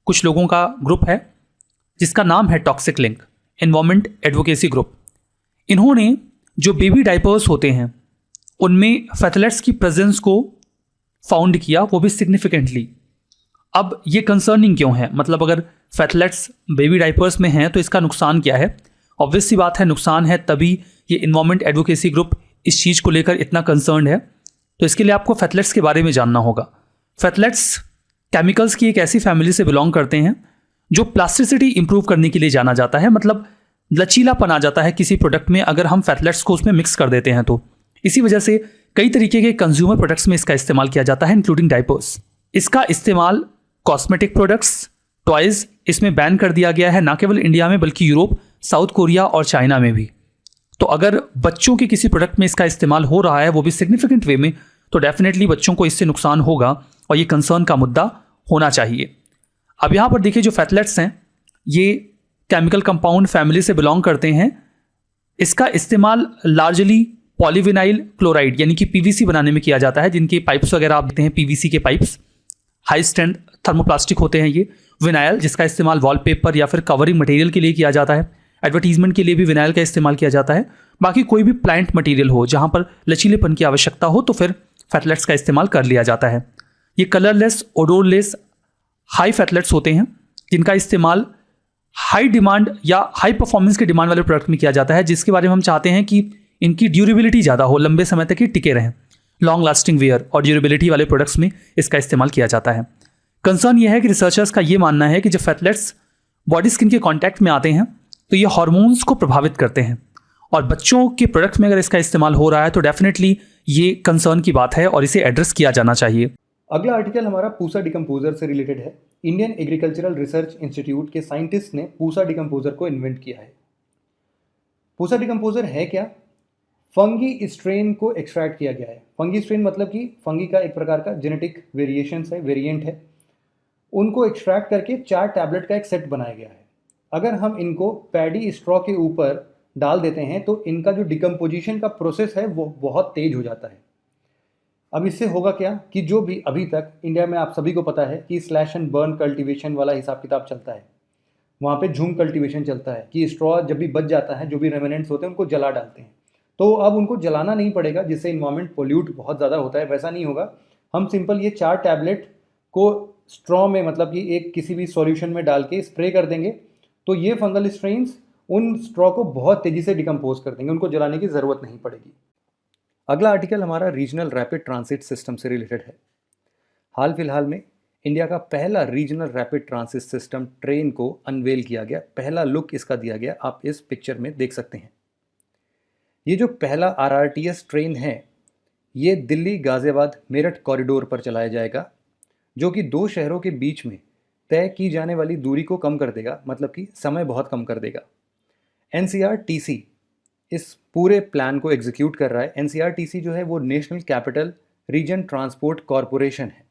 कुछ लोगों का ग्रुप है जिसका नाम है toxic link environment advocacy group. इन्होंने जो बेबी डायपर्स होते हैं उनमें फैथलेट्स की प्रेजेंस को फाउंड किया, वो भी सिग्निफिकेंटली। अब ये कंसर्निंग क्यों है, मतलब अगर फैथलेट्स बेबी डायपर्स में हैं तो इसका नुकसान क्या है? ऑब्वियस सी बात है, नुकसान है, तभी ये इन्वायरमेंट एडवोकेसी ग्रुप इस चीज़ को लेकर इतना कंसर्न है। तो इसके लिए आपको फैथलेट्स के बारे में जानना होगा। फैथलेट्स केमिकल्स की एक ऐसी फैमिली से बिलोंग करते हैं जो प्लास्टिसिटी इंप्रूव करने के लिए जाना जाता है, मतलब लचीलापन आ जाता है किसी प्रोडक्ट में अगर हम फैथलेट्स को उसमें मिक्स कर देते हैं तो। इसी वजह से कई तरीके के कंज्यूमर प्रोडक्ट्स में इसका इस्तेमाल किया जाता है, इंक्लूडिंग डायपर्स। इसका इस्तेमाल कॉस्मेटिक प्रोडक्ट्स, टॉयज़, इसमें बैन कर दिया गया है, ना केवल इंडिया में बल्कि यूरोप, साउथ कोरिया और चाइना में भी। तो अगर बच्चों के किसी प्रोडक्ट में इसका इस्तेमाल हो रहा है, वो भी सिग्निफिकेंट वे में, तो डेफिनेटली बच्चों को इससे नुकसान होगा और ये कंसर्न का मुद्दा होना चाहिए। अब यहाँ पर देखिए, जो फैथलेट्स हैं ये केमिकल कंपाउंड फैमिली से बिलोंग करते हैं। इसका इस्तेमाल लार्जली पॉलीविनाइल क्लोराइड यानी कि PVC बनाने में किया जाता है, जिनके पाइप्स वगैरह आप देखते हैं PVC के पाइप्स, हाई स्ट्रेंथ थर्मोप्लास्टिक होते हैं ये। विनाइल, जिसका इस्तेमाल वॉलपेपर या फिर कवरिंग मटेरियल के लिए किया जाता है, एडवर्टीजमेंट के लिए भी विनाइल का इस्तेमाल किया जाता है। बाकी कोई भी प्लांट मटेरियल हो जहाँ पर लचीलेपन की आवश्यकता हो तो फिर फैथलेट्स का इस्तेमाल कर लिया जाता है। ये कलरलेस, ओडोरलेस हाई फैथलेट्स होते हैं जिनका इस्तेमाल हाई डिमांड या हाई परफॉर्मेंस के डिमांड वाले प्रोडक्ट में किया जाता है, जिसके बारे में हम चाहते हैं कि इनकी ड्यूरेबिलिटी ज़्यादा हो, लंबे समय तक ये टिके रहें। लॉन्ग लास्टिंग वेयर और ड्यूरेबिलिटी वाले प्रोडक्ट्स में इसका इस्तेमाल किया जाता है। कंसर्न यह है कि रिसर्चर्स का ये मानना है कि जब फैथलेट्स बॉडी स्किन के कॉन्टैक्ट में आते हैं तो ये हार्मोन्स को प्रभावित करते हैं, और बच्चों के प्रोडक्ट में अगर इसका इस्तेमाल हो रहा है तो डेफिनेटली ये कंसर्न की बात है और इसे एड्रेस किया जाना चाहिए। अगला आर्टिकल हमारा पूसा डिकम्पोजर से रिलेटेड है। इंडियन एग्रीकल्चरल रिसर्च इंस्टीट्यूट के साइंटिस्ट ने पूसा डिकम्पोजर को इन्वेंट किया है। पूसा डिकम्पोजर है क्या? फंगी स्ट्रेन को एक्सट्रैक्ट किया गया है। फंगी स्ट्रेन मतलब कि फंगी का एक प्रकार का जेनेटिक वेरिएंट है, उनको एक्सट्रैक्ट करके 4 टैबलेट का एक सेट बनाया गया है। अगर हम इनको पैडी स्ट्रॉ के ऊपर डाल देते हैं तो इनका जो डिकम्पोजिशन का प्रोसेस है वो बहुत तेज हो जाता है। अब इससे होगा क्या कि जो भी अभी तक इंडिया में आप सभी को पता है कि स्लैश एंड बर्न कल्टीवेशन वाला हिसाब किताब चलता है, वहाँ पे झूम कल्टीवेशन चलता है कि स्ट्रॉ जब भी बच जाता है, जो भी रेमिनेंट्स होते हैं उनको जला डालते हैं। तो अब उनको जलाना नहीं पड़ेगा, जिससे इन्वायरमेंट पोल्यूट बहुत ज़्यादा होता है, वैसा नहीं होगा। हम सिंपल ये 4 टैबलेट को स्ट्रॉ में, मतलब कि एक किसी भी सॉल्यूशन में डाल के स्प्रे कर देंगे तो ये फंगल स्ट्रेन्स उन स्ट्रॉ को बहुत तेज़ी से डिकम्पोज कर देंगे, उनको जलाने की ज़रूरत नहीं पड़ेगी। अगला आर्टिकल हमारा रीजनल रैपिड ट्रांसिट सिस्टम से रिलेटेड है। हाल फिलहाल में इंडिया का पहला regional rapid transit system train को अनवेल किया गया, पहला लुक इसका दिया गया, आप इस पिक्चर में देख सकते हैं। ये जो पहला RRTS ट्रेन है ये दिल्ली गाज़ियाबाद मेरठ कॉरिडोर पर चलाया जाएगा, जो कि 2 शहरों के बीच में तय की जाने वाली दूरी को कम कर देगा, मतलब कि समय बहुत कम कर देगा। NCRTC इस पूरे प्लान को एग्जीक्यूट कर रहा है। NCRTC जो है वो national capital region transport corporation है।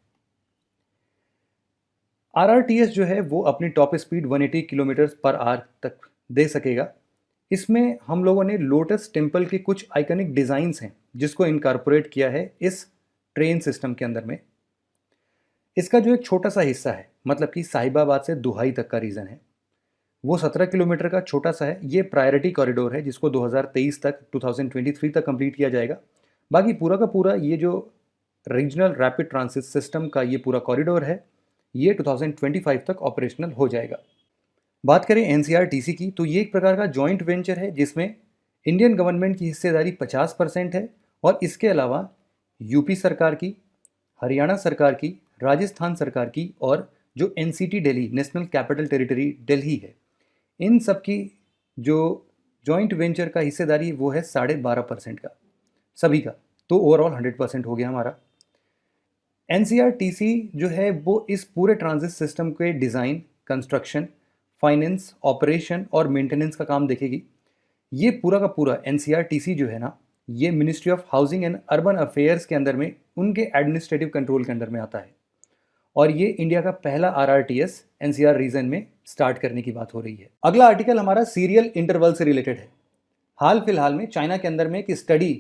RRTS जो है वो अपनी top speed 180 kilometre per hour तक दे सकेगा। इसमें हम लोगों ने लोटस टेम्पल के कुछ आइकनिक डिज़ाइंस हैं जिसको इनकॉर्पोरेट किया है इस ट्रेन सिस्टम के अंदर में। इसका जो एक छोटा सा हिस्सा है, मतलब कि साहिबाबाद से दुहाई तक का रीजन है, वो 17 किलोमीटर का छोटा सा है। ये प्रायोरिटी कॉरिडोर है जिसको 2023 तक 2023 तक कंप्लीट किया जाएगा। बाकी पूरा का पूरा ये जो रीजनल रैपिड ट्रांसिट सिस्टम का ये पूरा कॉरिडोर है, ये 2025 तक ऑपरेशनल हो जाएगा। बात करें एनसीआरटीसी की, तो ये एक प्रकार का जॉइंट वेंचर है जिसमें इंडियन गवर्नमेंट की हिस्सेदारी 50% है और इसके अलावा यूपी सरकार की, हरियाणा सरकार की, राजस्थान सरकार की और जो NCT Delhi, national capital territory Delhi है, इन सब की जो जॉइंट वेंचर का हिस्सेदारी वो है 12.5% का सभी का। तो ओवरऑल 100% हो गया हमारा। एनसीआरटीसी जो है वो इस पूरे ट्रांजिट सिस्टम के डिज़ाइन, कंस्ट्रक्शन, फाइनेंस, ऑपरेशन और मेंटेनेंस का काम देखेगी। ये पूरा का पूरा एनसीआरटीसी जो है ना, ये ministry of housing and urban affairs के अंदर में, उनके एडमिनिस्ट्रेटिव कंट्रोल के अंदर में आता है और ये इंडिया का पहला आरआरटीएस एनसीआर रीजन में स्टार्ट करने की बात हो रही है। अगला आर्टिकल हमारा सीरियल इंटरवल से रिलेटेड है। हाल फिलहाल में चाइना के अंदर में एक स्टडी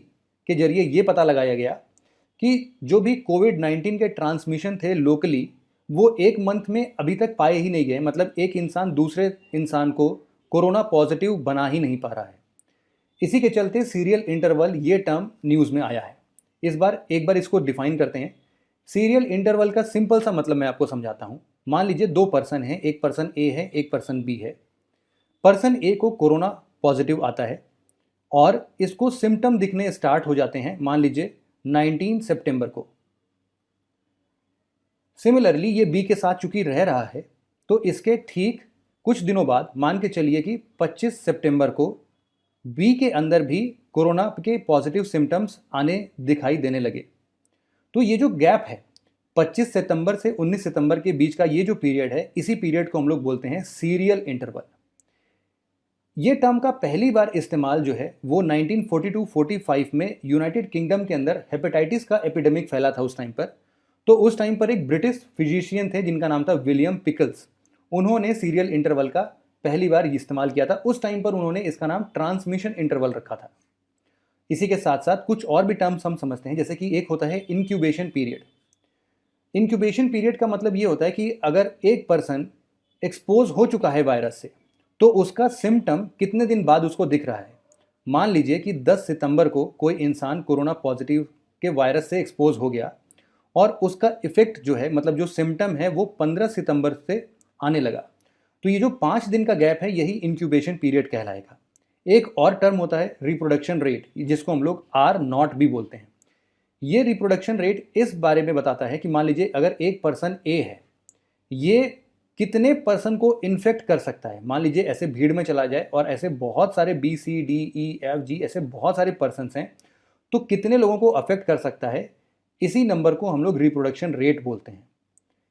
के जरिए ये पता लगाया गया कि जो भी कोविड-19 के ट्रांसमिशन थे लोकली, वो एक मंथ में अभी तक पाए ही नहीं गए। मतलब एक इंसान दूसरे इंसान को कोरोना पॉजिटिव बना ही नहीं पा रहा है। इसी के चलते सीरियल इंटरवल ये टर्म न्यूज़ में आया है। इस बार एक बार इसको डिफाइन करते हैं। सीरियल इंटरवल का सिंपल सा मतलब मैं आपको समझाता हूँ। मान लीजिए 2 पर्सन हैं, एक पर्सन ए है, एक पर्सन बी है। पर्सन ए को कोरोना पॉजिटिव आता है और इसको सिम्टम दिखने स्टार्ट हो जाते हैं मान लीजिए 19 सितंबर को। सिमिलरली ये बी के साथ चूंकि रह रहा है तो इसके ठीक कुछ दिनों बाद मान के चलिए कि 25 सितंबर को बी के अंदर भी कोरोना के पॉजिटिव सिम्टम्स आने दिखाई देने लगे। तो ये जो गैप है 25 सितंबर से 19 सितंबर के बीच का ये जो पीरियड है, इसी पीरियड को हम लोग बोलते हैं सीरियल इंटरवल। ये टर्म का पहली बार इस्तेमाल जो है वो 1942-45 में यूनाइटेड किंगडम के अंदर हेपेटाइटिस का एपिडेमिक फैला था उस टाइम पर। तो उस टाइम पर एक ब्रिटिश फिजिशियन थे जिनका नाम था विलियम पिकल्स। उन्होंने सीरियल इंटरवल का पहली बार इस्तेमाल किया था। उस टाइम पर उन्होंने इसका नाम ट्रांसमिशन इंटरवल रखा था। इसी के साथ साथ कुछ और भी टर्म्स हम समझते हैं, जैसे कि एक होता है इंक्यूबेशन पीरियड। इंक्यूबेशन पीरियड का मतलब ये होता है कि अगर एक पर्सन एक्सपोज हो चुका है वायरस से तो उसका सिम्टम कितने दिन बाद उसको दिख रहा है। मान लीजिए कि 10 सितंबर को कोई इंसान कोरोना पॉजिटिव के वायरस से एक्सपोज हो गया और उसका इफेक्ट जो है, मतलब जो सिम्टम है, वो 15 सितंबर से आने लगा। तो ये जो 5 दिन का गैप है यही इंक्यूबेशन पीरियड कहलाएगा। एक और टर्म होता है रिप्रोडक्शन रेट, जिसको हम लोग R0 भी बोलते हैं। ये रिप्रोडक्शन रेट इस बारे में बताता है कि मान लीजिए अगर एक पर्सन ए है, ये कितने पर्सन को इन्फेक्ट कर सकता है। मान लीजिए ऐसे भीड़ में चला जाए और ऐसे बहुत सारे BCDEFG ऐसे बहुत सारे पर्सन्स हैं, तो कितने लोगों को अफेक्ट कर सकता है, इसी नंबर को हम लोग रिप्रोडक्शन रेट बोलते हैं।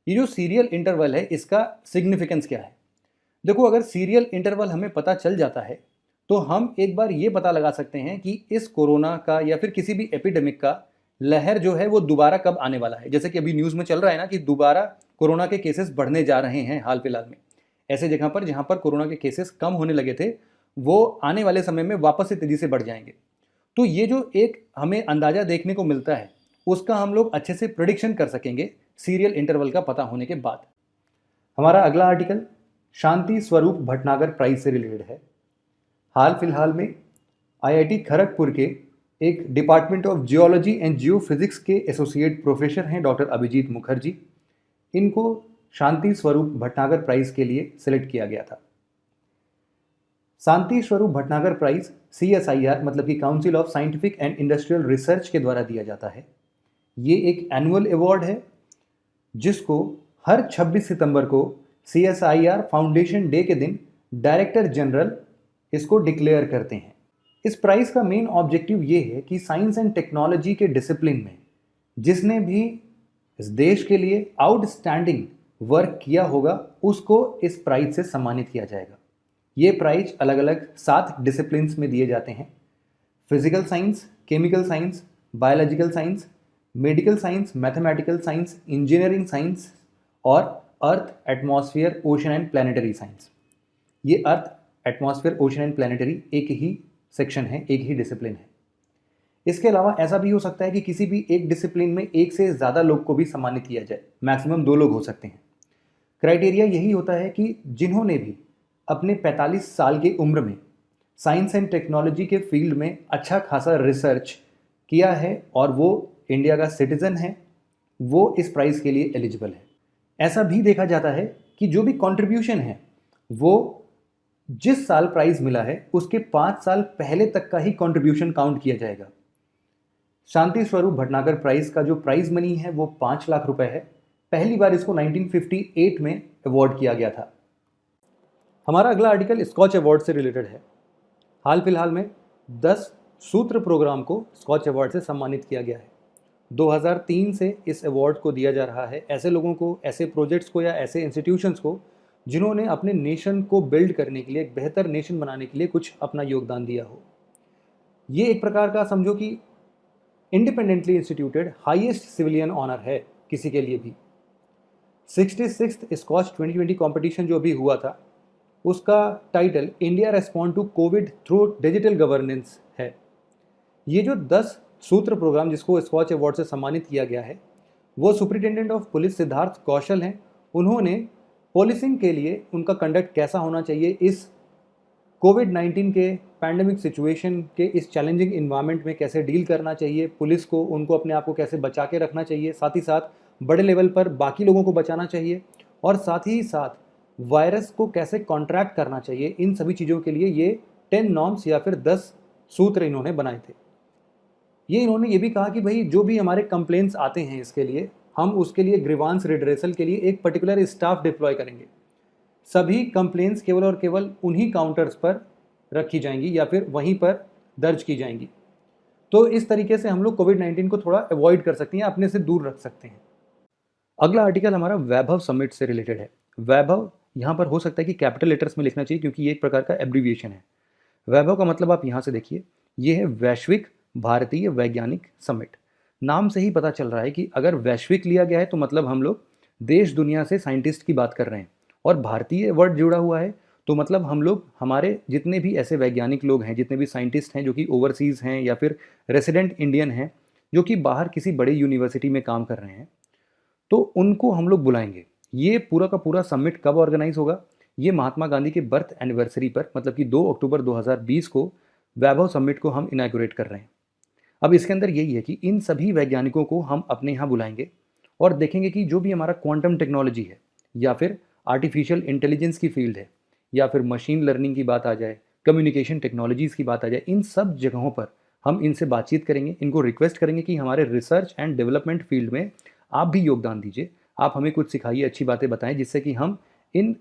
ये जो सीरियल इंटरवल है इसका सिग्निफिकेंस क्या है? देखो, अगर सीरियल इंटरवल हमें पता चल जाता है तो हम एक बार ये पता लगा सकते हैं कि इस कोरोना का या फिर किसी भी एपिडेमिक का लहर जो है वो दोबारा कब आने वाला है। जैसे कि अभी न्यूज़ में चल रहा है ना कि दोबारा कोरोना के केसेस बढ़ने जा रहे हैं हाल फिलहाल में। ऐसे जगह पर जहाँ पर कोरोना के केसेस कम होने लगे थे, वो आने वाले समय में वापस से तेज़ी से बढ़ जाएंगे। तो ये जो एक हमें अंदाज़ा देखने को मिलता है उसका हम लोग अच्छे से प्रिडिक्शन कर सकेंगे सीरियल इंटरवल का पता होने के बाद। हमारा अगला आर्टिकल शांति स्वरूप भटनागर प्राइज से रिलेटेड है। हाल फिलहाल में IIT खड़गपुर के एक department of geology and geophysics के एसोसिएट प्रोफेसर हैं डॉक्टर अभिजीत मुखर्जी। इनको शांति स्वरूप भटनागर प्राइज के लिए सिलेक्ट किया गया था। शांति स्वरूप भटनागर प्राइज CSIR मतलब कि council of scientific and industrial research के द्वारा दिया जाता है। ये एक एनुअल अवार्ड है जिसको हर 26 सितंबर को CSIR फाउंडेशन डे के दिन डायरेक्टर जनरल इसको डिक्लेयर करते हैं। इस प्राइज़ का मेन ऑब्जेक्टिव ये है कि साइंस एंड टेक्नोलॉजी के डिसिप्लिन में जिसने भी इस देश के लिए आउटस्टैंडिंग वर्क किया होगा उसको इस प्राइज से सम्मानित किया जाएगा। ये प्राइज अलग अलग 7 डिसिप्लिन्स में दिए जाते हैं। Physical science, chemical science, biological science, medical science, mathematical science, engineering science और earth, atmosphere, ocean and planetary science. ये earth, atmosphere, ocean and planetary एक ही सेक्शन है, एक ही डिसिप्लिन है। इसके अलावा ऐसा भी हो सकता है कि किसी भी एक डिसिप्लिन में एक से ज़्यादा लोग को भी सम्मानित किया जाए, मैक्सिमम 2 लोग हो सकते हैं। क्राइटेरिया यही होता है कि जिन्होंने भी अपने 45 साल की उम्र में साइंस एंड टेक्नोलॉजी के फील्ड में अच्छा खासा रिसर्च किया है और वो इंडिया का सिटीज़न है, वो इस प्राइज़ के लिए एलिजिबल है। ऐसा भी देखा जाता है कि जो भी कंट्रीब्यूशन है वो जिस साल प्राइज़ मिला है उसके 5 साल पहले तक का ही कंट्रीब्यूशन काउंट किया जाएगा। शांति स्वरूप भटनागर प्राइज़ का जो प्राइज़ मनी है वो 5 लाख रुपए है। पहली बार इसको 1958 में अवार्ड किया गया था। हमारा अगला आर्टिकल स्कॉच अवार्ड से रिलेटेड है। हाल फिलहाल में 10 सूत्र प्रोग्राम को स्कॉच अवार्ड से सम्मानित किया गया है। 2003 से इस अवार्ड को दिया जा रहा है ऐसे लोगों को, ऐसे प्रोजेक्ट्स को या ऐसे इंस्टीट्यूशंस को जिन्होंने अपने नेशन को बिल्ड करने के लिए, एक बेहतर नेशन बनाने के लिए कुछ अपना योगदान दिया हो। ये एक प्रकार का समझो कि independently instituted highest civilian honour है किसी के लिए भी। 66th स्कॉच 2020 कॉम्पिटिशन जो अभी हुआ था उसका title India respond to COVID through digital governance है। ये जो 10 सूत्र प्रोग्राम जिसको स्कॉच अवार्ड से सम्मानित किया गया है वो सुपरिटेंडेंट ऑफ पुलिस सिद्धार्थ कौशल हैं। उन्होंने पुलिसिंग के लिए उनका कंडक्ट कैसा होना चाहिए, इस कोविड-19 के पैंडेमिक सिचुएशन के इस चैलेंजिंग इन्वायरमेंट में कैसे डील करना चाहिए, पुलिस को उनको अपने आप को कैसे बचा के रखना चाहिए, साथ ही साथ बड़े लेवल पर बाकी लोगों को बचाना चाहिए और साथ ही साथ वायरस को कैसे कॉन्ट्रैक्ट करना चाहिए, इन सभी चीज़ों के लिए ये 10 नॉर्म्स या फिर 10 सूत्र इन्होंने बनाए थे। ये इन्होंने ये भी कहा कि भाई जो भी हमारे कंप्लेंट्स आते हैं इसके लिए हम उसके लिए ग्रीवांस रिड्रेसल के लिए एक पर्टिकुलर स्टाफ डिप्लॉय करेंगे। सभी कंप्लेंट्स केवल और केवल उन्हीं काउंटर्स पर रखी जाएंगी या फिर वहीं पर दर्ज की जाएंगी। तो इस तरीके से हम लोग कोविड-19 को थोड़ा अवॉइड कर सकते हैं, अपने से दूर रख सकते हैं। अगला आर्टिकल हमारा वैभव समिट से रिलेटेड है। वैभव यहाँ पर हो सकता है कि कैपिटल लेटर्स में लिखना चाहिए क्योंकि ये एक प्रकार का एब्रीविएशन है। वैभव का मतलब आप यहाँ से देखिए, ये है वैश्विक भारतीय वैज्ञानिक समिट। नाम से ही पता चल रहा है कि अगर वैश्विक लिया गया है तो मतलब हम लोग देश दुनिया से साइंटिस्ट की बात कर रहे हैं और भारतीय वर्ड जुड़ा हुआ है तो मतलब हम लोग हमारे जितने भी ऐसे वैज्ञानिक लोग हैं, जितने भी साइंटिस्ट हैं जो कि ओवरसीज़ हैं या फिर रेसिडेंट इंडियन हैं जो कि बाहर किसी बड़े यूनिवर्सिटी में काम कर रहे हैं, तो उनको हम लोग बुलाएंगे। ये पूरा का पूरा समिट कब ऑर्गेनाइज होगा? ये महात्मा गांधी के बर्थ एनिवर्सरी पर, मतलब कि 2 अक्टूबर 2020 को वैभव समिट को हम इनॉग्रेट कर रहे हैं। अब इसके अंदर यही है कि इन सभी वैज्ञानिकों को हम अपने यहाँ बुलाएंगे और देखेंगे कि जो भी हमारा क्वांटम टेक्नोलॉजी है या फिर आर्टिफिशियल इंटेलिजेंस की फील्ड है या फिर मशीन लर्निंग की बात आ जाए, कम्युनिकेशन टेक्नोलॉजीज़ की बात आ जाए, इन सब जगहों पर हम इनसे बातचीत करेंगे, इनको रिक्वेस्ट करेंगे कि हमारे रिसर्च एंड डेवलपमेंट फील्ड में आप भी योगदान दीजिए, आप हमें कुछ सिखाइए, अच्छी बातें बताएं, जिससे कि हम इन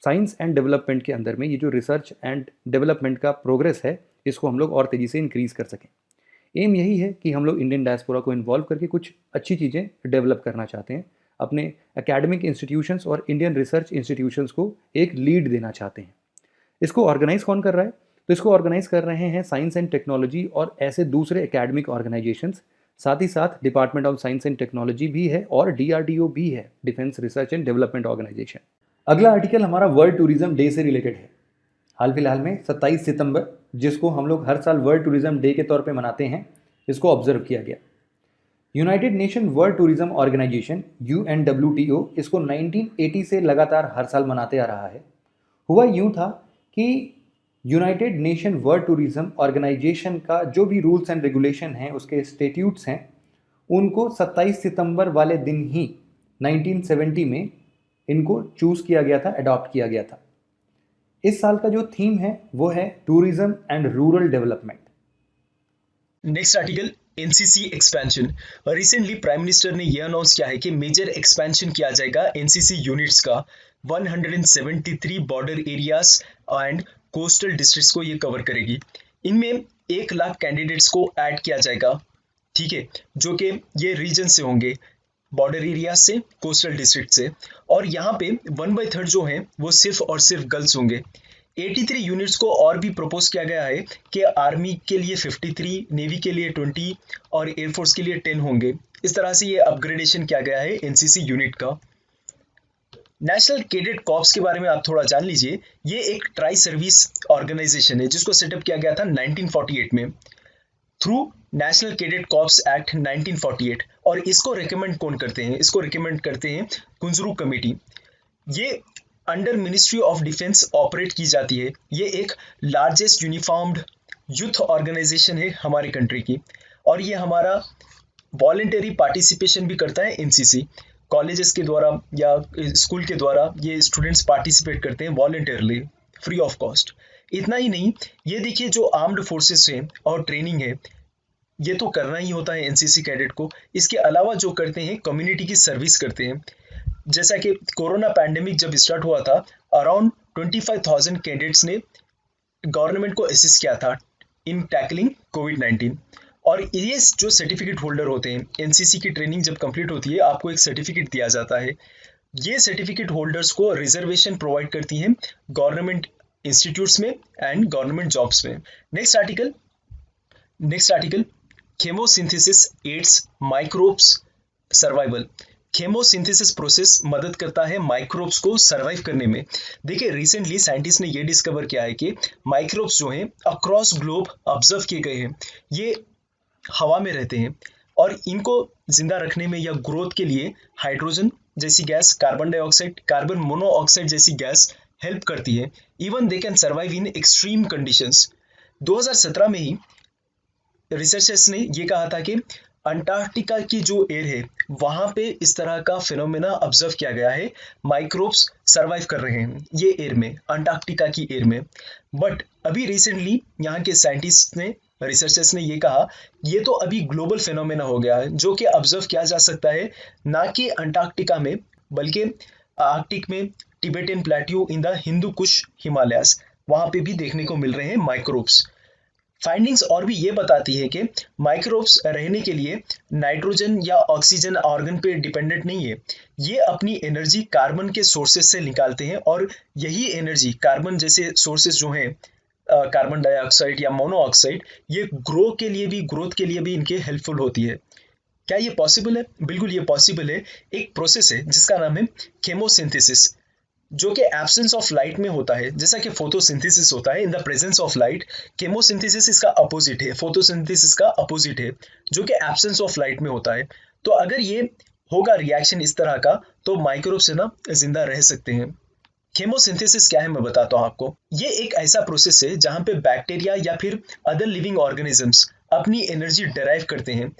साइंस एंड डेवलपमेंट के अंदर में ये जो रिसर्च एंड डेवलपमेंट का प्रोग्रेस है इसको हम लोग और तेज़ी से इंक्रीज़ कर सकें। एम यही है कि हम लोग इंडियन डायस्पोरा को इन्वॉल्व करके कुछ अच्छी चीज़ें डेवलप करना चाहते हैं, अपने एकेडमिक इंस्टीट्यूशंस और इंडियन रिसर्च इंस्टीट्यूशंस को एक लीड देना चाहते हैं। इसको ऑर्गेनाइज कौन कर रहा है? तो इसको ऑर्गेनाइज कर रहे हैं साइंस एंड टेक्नोलॉजी और ऐसे दूसरे एकेडमिक ऑर्गेनाइजेशंस, साथ ही साथ Department of Science and Technology भी है और DRDO भी है, Defence Research and Development Organisation. अगला आर्टिकल हमारा वर्ल्ड टूरिज्म डे से रिलेटेड है। हाल फिलहाल में 27 सितंबर, जिसको हम लोग हर साल वर्ल्ड टूरिज्म डे के तौर पे मनाते हैं, इसको ऑब्जर्व किया गया। United Nation World Tourism Organisation UNWTO इसको 1980 से लगातार हर साल मनाते आ रहा है। हुआ यूं था कि United Nation World Tourism Organisation का जो भी रूल्स एंड रेगुलेशन हैं, उसके स्टेट्यूट्स हैं, उनको 27 सितंबर वाले दिन ही 1970 में इनको चूज़ किया गया था, अडॉप्ट किया गया था। इस साल का जो थीम है वो है tourism and rural development. Next article NCC expansion. Recently prime minister ने यह अनाउंस किया है कि मेजर एक्सपेंशन किया जाएगा एनसीसी यूनिट्स का। 173 border areas and coastal districts को ये कवर करेगी। इनमें 1 लाख कैंडिडेट्स को ऐड किया जाएगा, ठीक है, जो कि ये रीजन से होंगे, बॉर्डर एरिया से, कोस्टल डिस्ट्रिक्ट से, और यहाँ पे 1/3 जो हैं वो सिर्फ और सिर्फ गर्ल्स होंगे। 83 यूनिट्स को और भी प्रपोज किया गया है कि आर्मी के लिए 53, नेवी के लिए 20 और एयरफोर्स के लिए 10 होंगे। इस तरह से ये अपग्रेडेशन किया गया है एनसीसी यूनिट का। नेशनल कैडेट कॉर्प्स के बारे में आप थोड़ा जान लीजिए। ये एक ट्राई सर्विस ऑर्गेनाइजेशन है जिसको सेटअप किया गया था 1948 में through national cadet corps act 1948, और इसको रिकमेंड कौन करते हैं? इसको रिकमेंड करते हैं कुंजरू कमेटी। ये under ministry of defence operate की जाती है। ये एक लार्जेस्ट यूनिफॉर्म्ड यूथ ऑर्गेनाइजेशन है हमारी कंट्री की, और ये हमारा वॉलेंटरी पार्टिसिपेशन भी करता है। एनसीसी कॉलेजेस के द्वारा या स्कूल के द्वारा ये स्टूडेंट्स पार्टिसिपेट करते हैं वॉलेंटरली, फ्री ऑफ कॉस्ट। इतना ही नहीं, ये देखिए जो आर्म्ड फोर्सेस है और ट्रेनिंग है, ये तो करना ही होता है एनसीसी कैडेट को। इसके अलावा जो करते हैं कम्युनिटी की सर्विस करते हैं। जैसा कि कोरोना पैंडेमिक जब स्टार्ट हुआ था, अराउंड 25,000 कैडेट्स ने गवर्नमेंट को असिस्ट किया था इन टैकलिंग कोविड-19। और ये जो सर्टिफिकेट होल्डर होते हैं, एनसीसी की ट्रेनिंग जब कंप्लीट होती है आपको एक सर्टिफिकेट दिया जाता है। ये सर्टिफिकेट होल्डर्स को रिजर्वेशन प्रोवाइड करती हैं गवर्नमेंट इंस्टीट्यूट्स में एंड गवर्नमेंट जॉब्स में। Next article chemosynthesis aids microbes survival. Chemosynthesis process मदद करता है माइक्रोब्स को सर्वाइव करने में। देखिए रिसेंटली साइंटिस्ट ने ये डिस्कवर किया है कि माइक्रोब्स जो हैं अक्रॉस ग्लोब ऑब्जर्व किए गए हैं। ये हवा में रहते हैं और इनको जिंदा रखने में या ग्रोथ के लिए हाइड्रोजन जैसी gas, carbon dioxide, carbon monoxide जैसी गैस हेल्प करती है। Even they can survive in extreme conditions. 2017 में ही रिसर्चर्स ने ये कहा था कि अंटार्कटिका की जो एयर है वहां पे इस तरह का फिनोमेना ऑब्जर्व किया गया है, माइक्रोब्स सर्वाइव कर रहे हैं ये एयर में, अंटार्कटिका की एयर में। बट अभी रिसेंटली यहाँ के साइंटिस्ट ने, रिसर्चर्स ने ये कहा ये तो अभी ग्लोबल फिनोमेना हो गया है जो कि ऑब्जर्व किया जा सकता है ना कि अंटार्कटिका में बल्कि आर्कटिक में, Tibetan plateau in the Hindu Kush Himalayas, वहां पे भी देखने को मिल रहे हैं माइक्रोब्स। फाइंडिंग्स और भी ये बताती है कि माइक्रोब्स रहने के लिए नाइट्रोजन या ऑक्सीजन ऑर्गन पे डिपेंडेंट नहीं है। ये अपनी एनर्जी कार्बन के सोर्सेस से निकालते हैं और यही एनर्जी कार्बन जैसे सोर्सेस जो हैं, कार्बन डाइऑक्साइड या मोनोऑक्साइड, ये ग्रोथ के लिए भी इनके हेल्पफुल होती है। क्या ये पॉसिबल है? बिल्कुल ये पॉसिबल है। एक प्रोसेस है जिसका नाम है केमोसिंथेसिस, जो कि एब्सेंस ऑफ लाइट में होता है। जैसा कि फोटोसिंथेसिस होता है इन the presence of light, chemosynthesis इसका अपोजिट है, फोटोसिंथेसिस का अपोजिट है जो कि एब्सेंस ऑफ लाइट में होता है। तो अगर ये होगा रिएक्शन इस तरह का तो माइक्रोब्स है ना जिंदा रह सकते हैं। केमोसिंथेसिस क्या है मैं बताता हूँ आपको। ये एक ऐसा प्रोसेस है जहाँ पे बैक्टीरिया या फिर अदर लिविंग ऑर्गेनिजम्स अपनी एनर्जी डिराइव करते हैं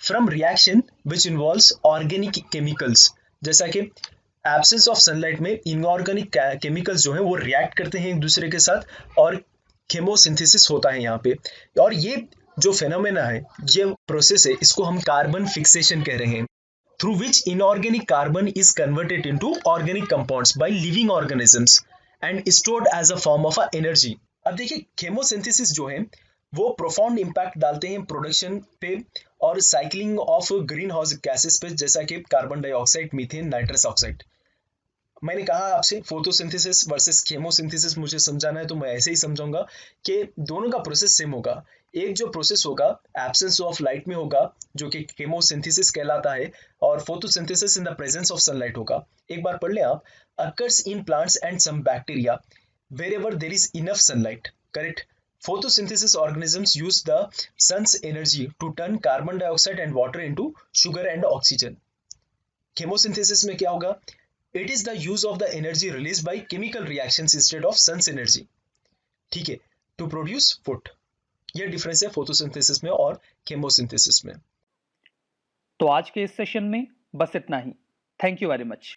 from reaction which involves organic chemicals. जैसा कि एब्सेंस ऑफ सनलाइट में इनऑर्गेनिक केमिकल्स जो हैं वो रिएक्ट करते हैं एक दूसरे के साथ और केमोसिंथेसिस होता है यहाँ पे। और ये जो फेनोमेना है, ये प्रोसेस है, इसको हम कार्बन फिक्सेशन कह रहे हैं, through which inorganic carbon is converted into organic compounds by living organisms and stored as a form of energy। अब देखिए केमोसिंथेसिस जो है वो प्रोफाउंड इम्पैक्ट डालते हैं प्रोडक्शन पे और cycling of green house gases पे, जैसा कि carbon dioxide, methane, nitrous oxide. मैंने कहा आपसे फोटोसिंथेसिस वर्सेस केमोसिंथेसिस मुझे समझाना है तो मैं ऐसे ही समझाऊंगा कि दोनों का प्रोसेस सेम होगा। एक जो प्रोसेस होगा एब्सेंस ऑफ लाइट में होगा जो कि केमोसिंथेसिस कहलाता है, और photosynthesis in the presence of sunlight होगा। एक बार पढ़ लें आप, occurs in plants and some bacteria wherever there is enough sunlight, correct? Photosynthesis organisms use the sun's energy to turn carbon dioxide and water into sugar and oxygen। Chemosynthesis में क्या होगा? It is the use of the energy released by chemical reactions instead of sun's energy, ठीक है, to produce food। यह difference है photosynthesis में और chemosynthesis में। तो आज के इस सेशन में बस इतना ही। Thank you very much.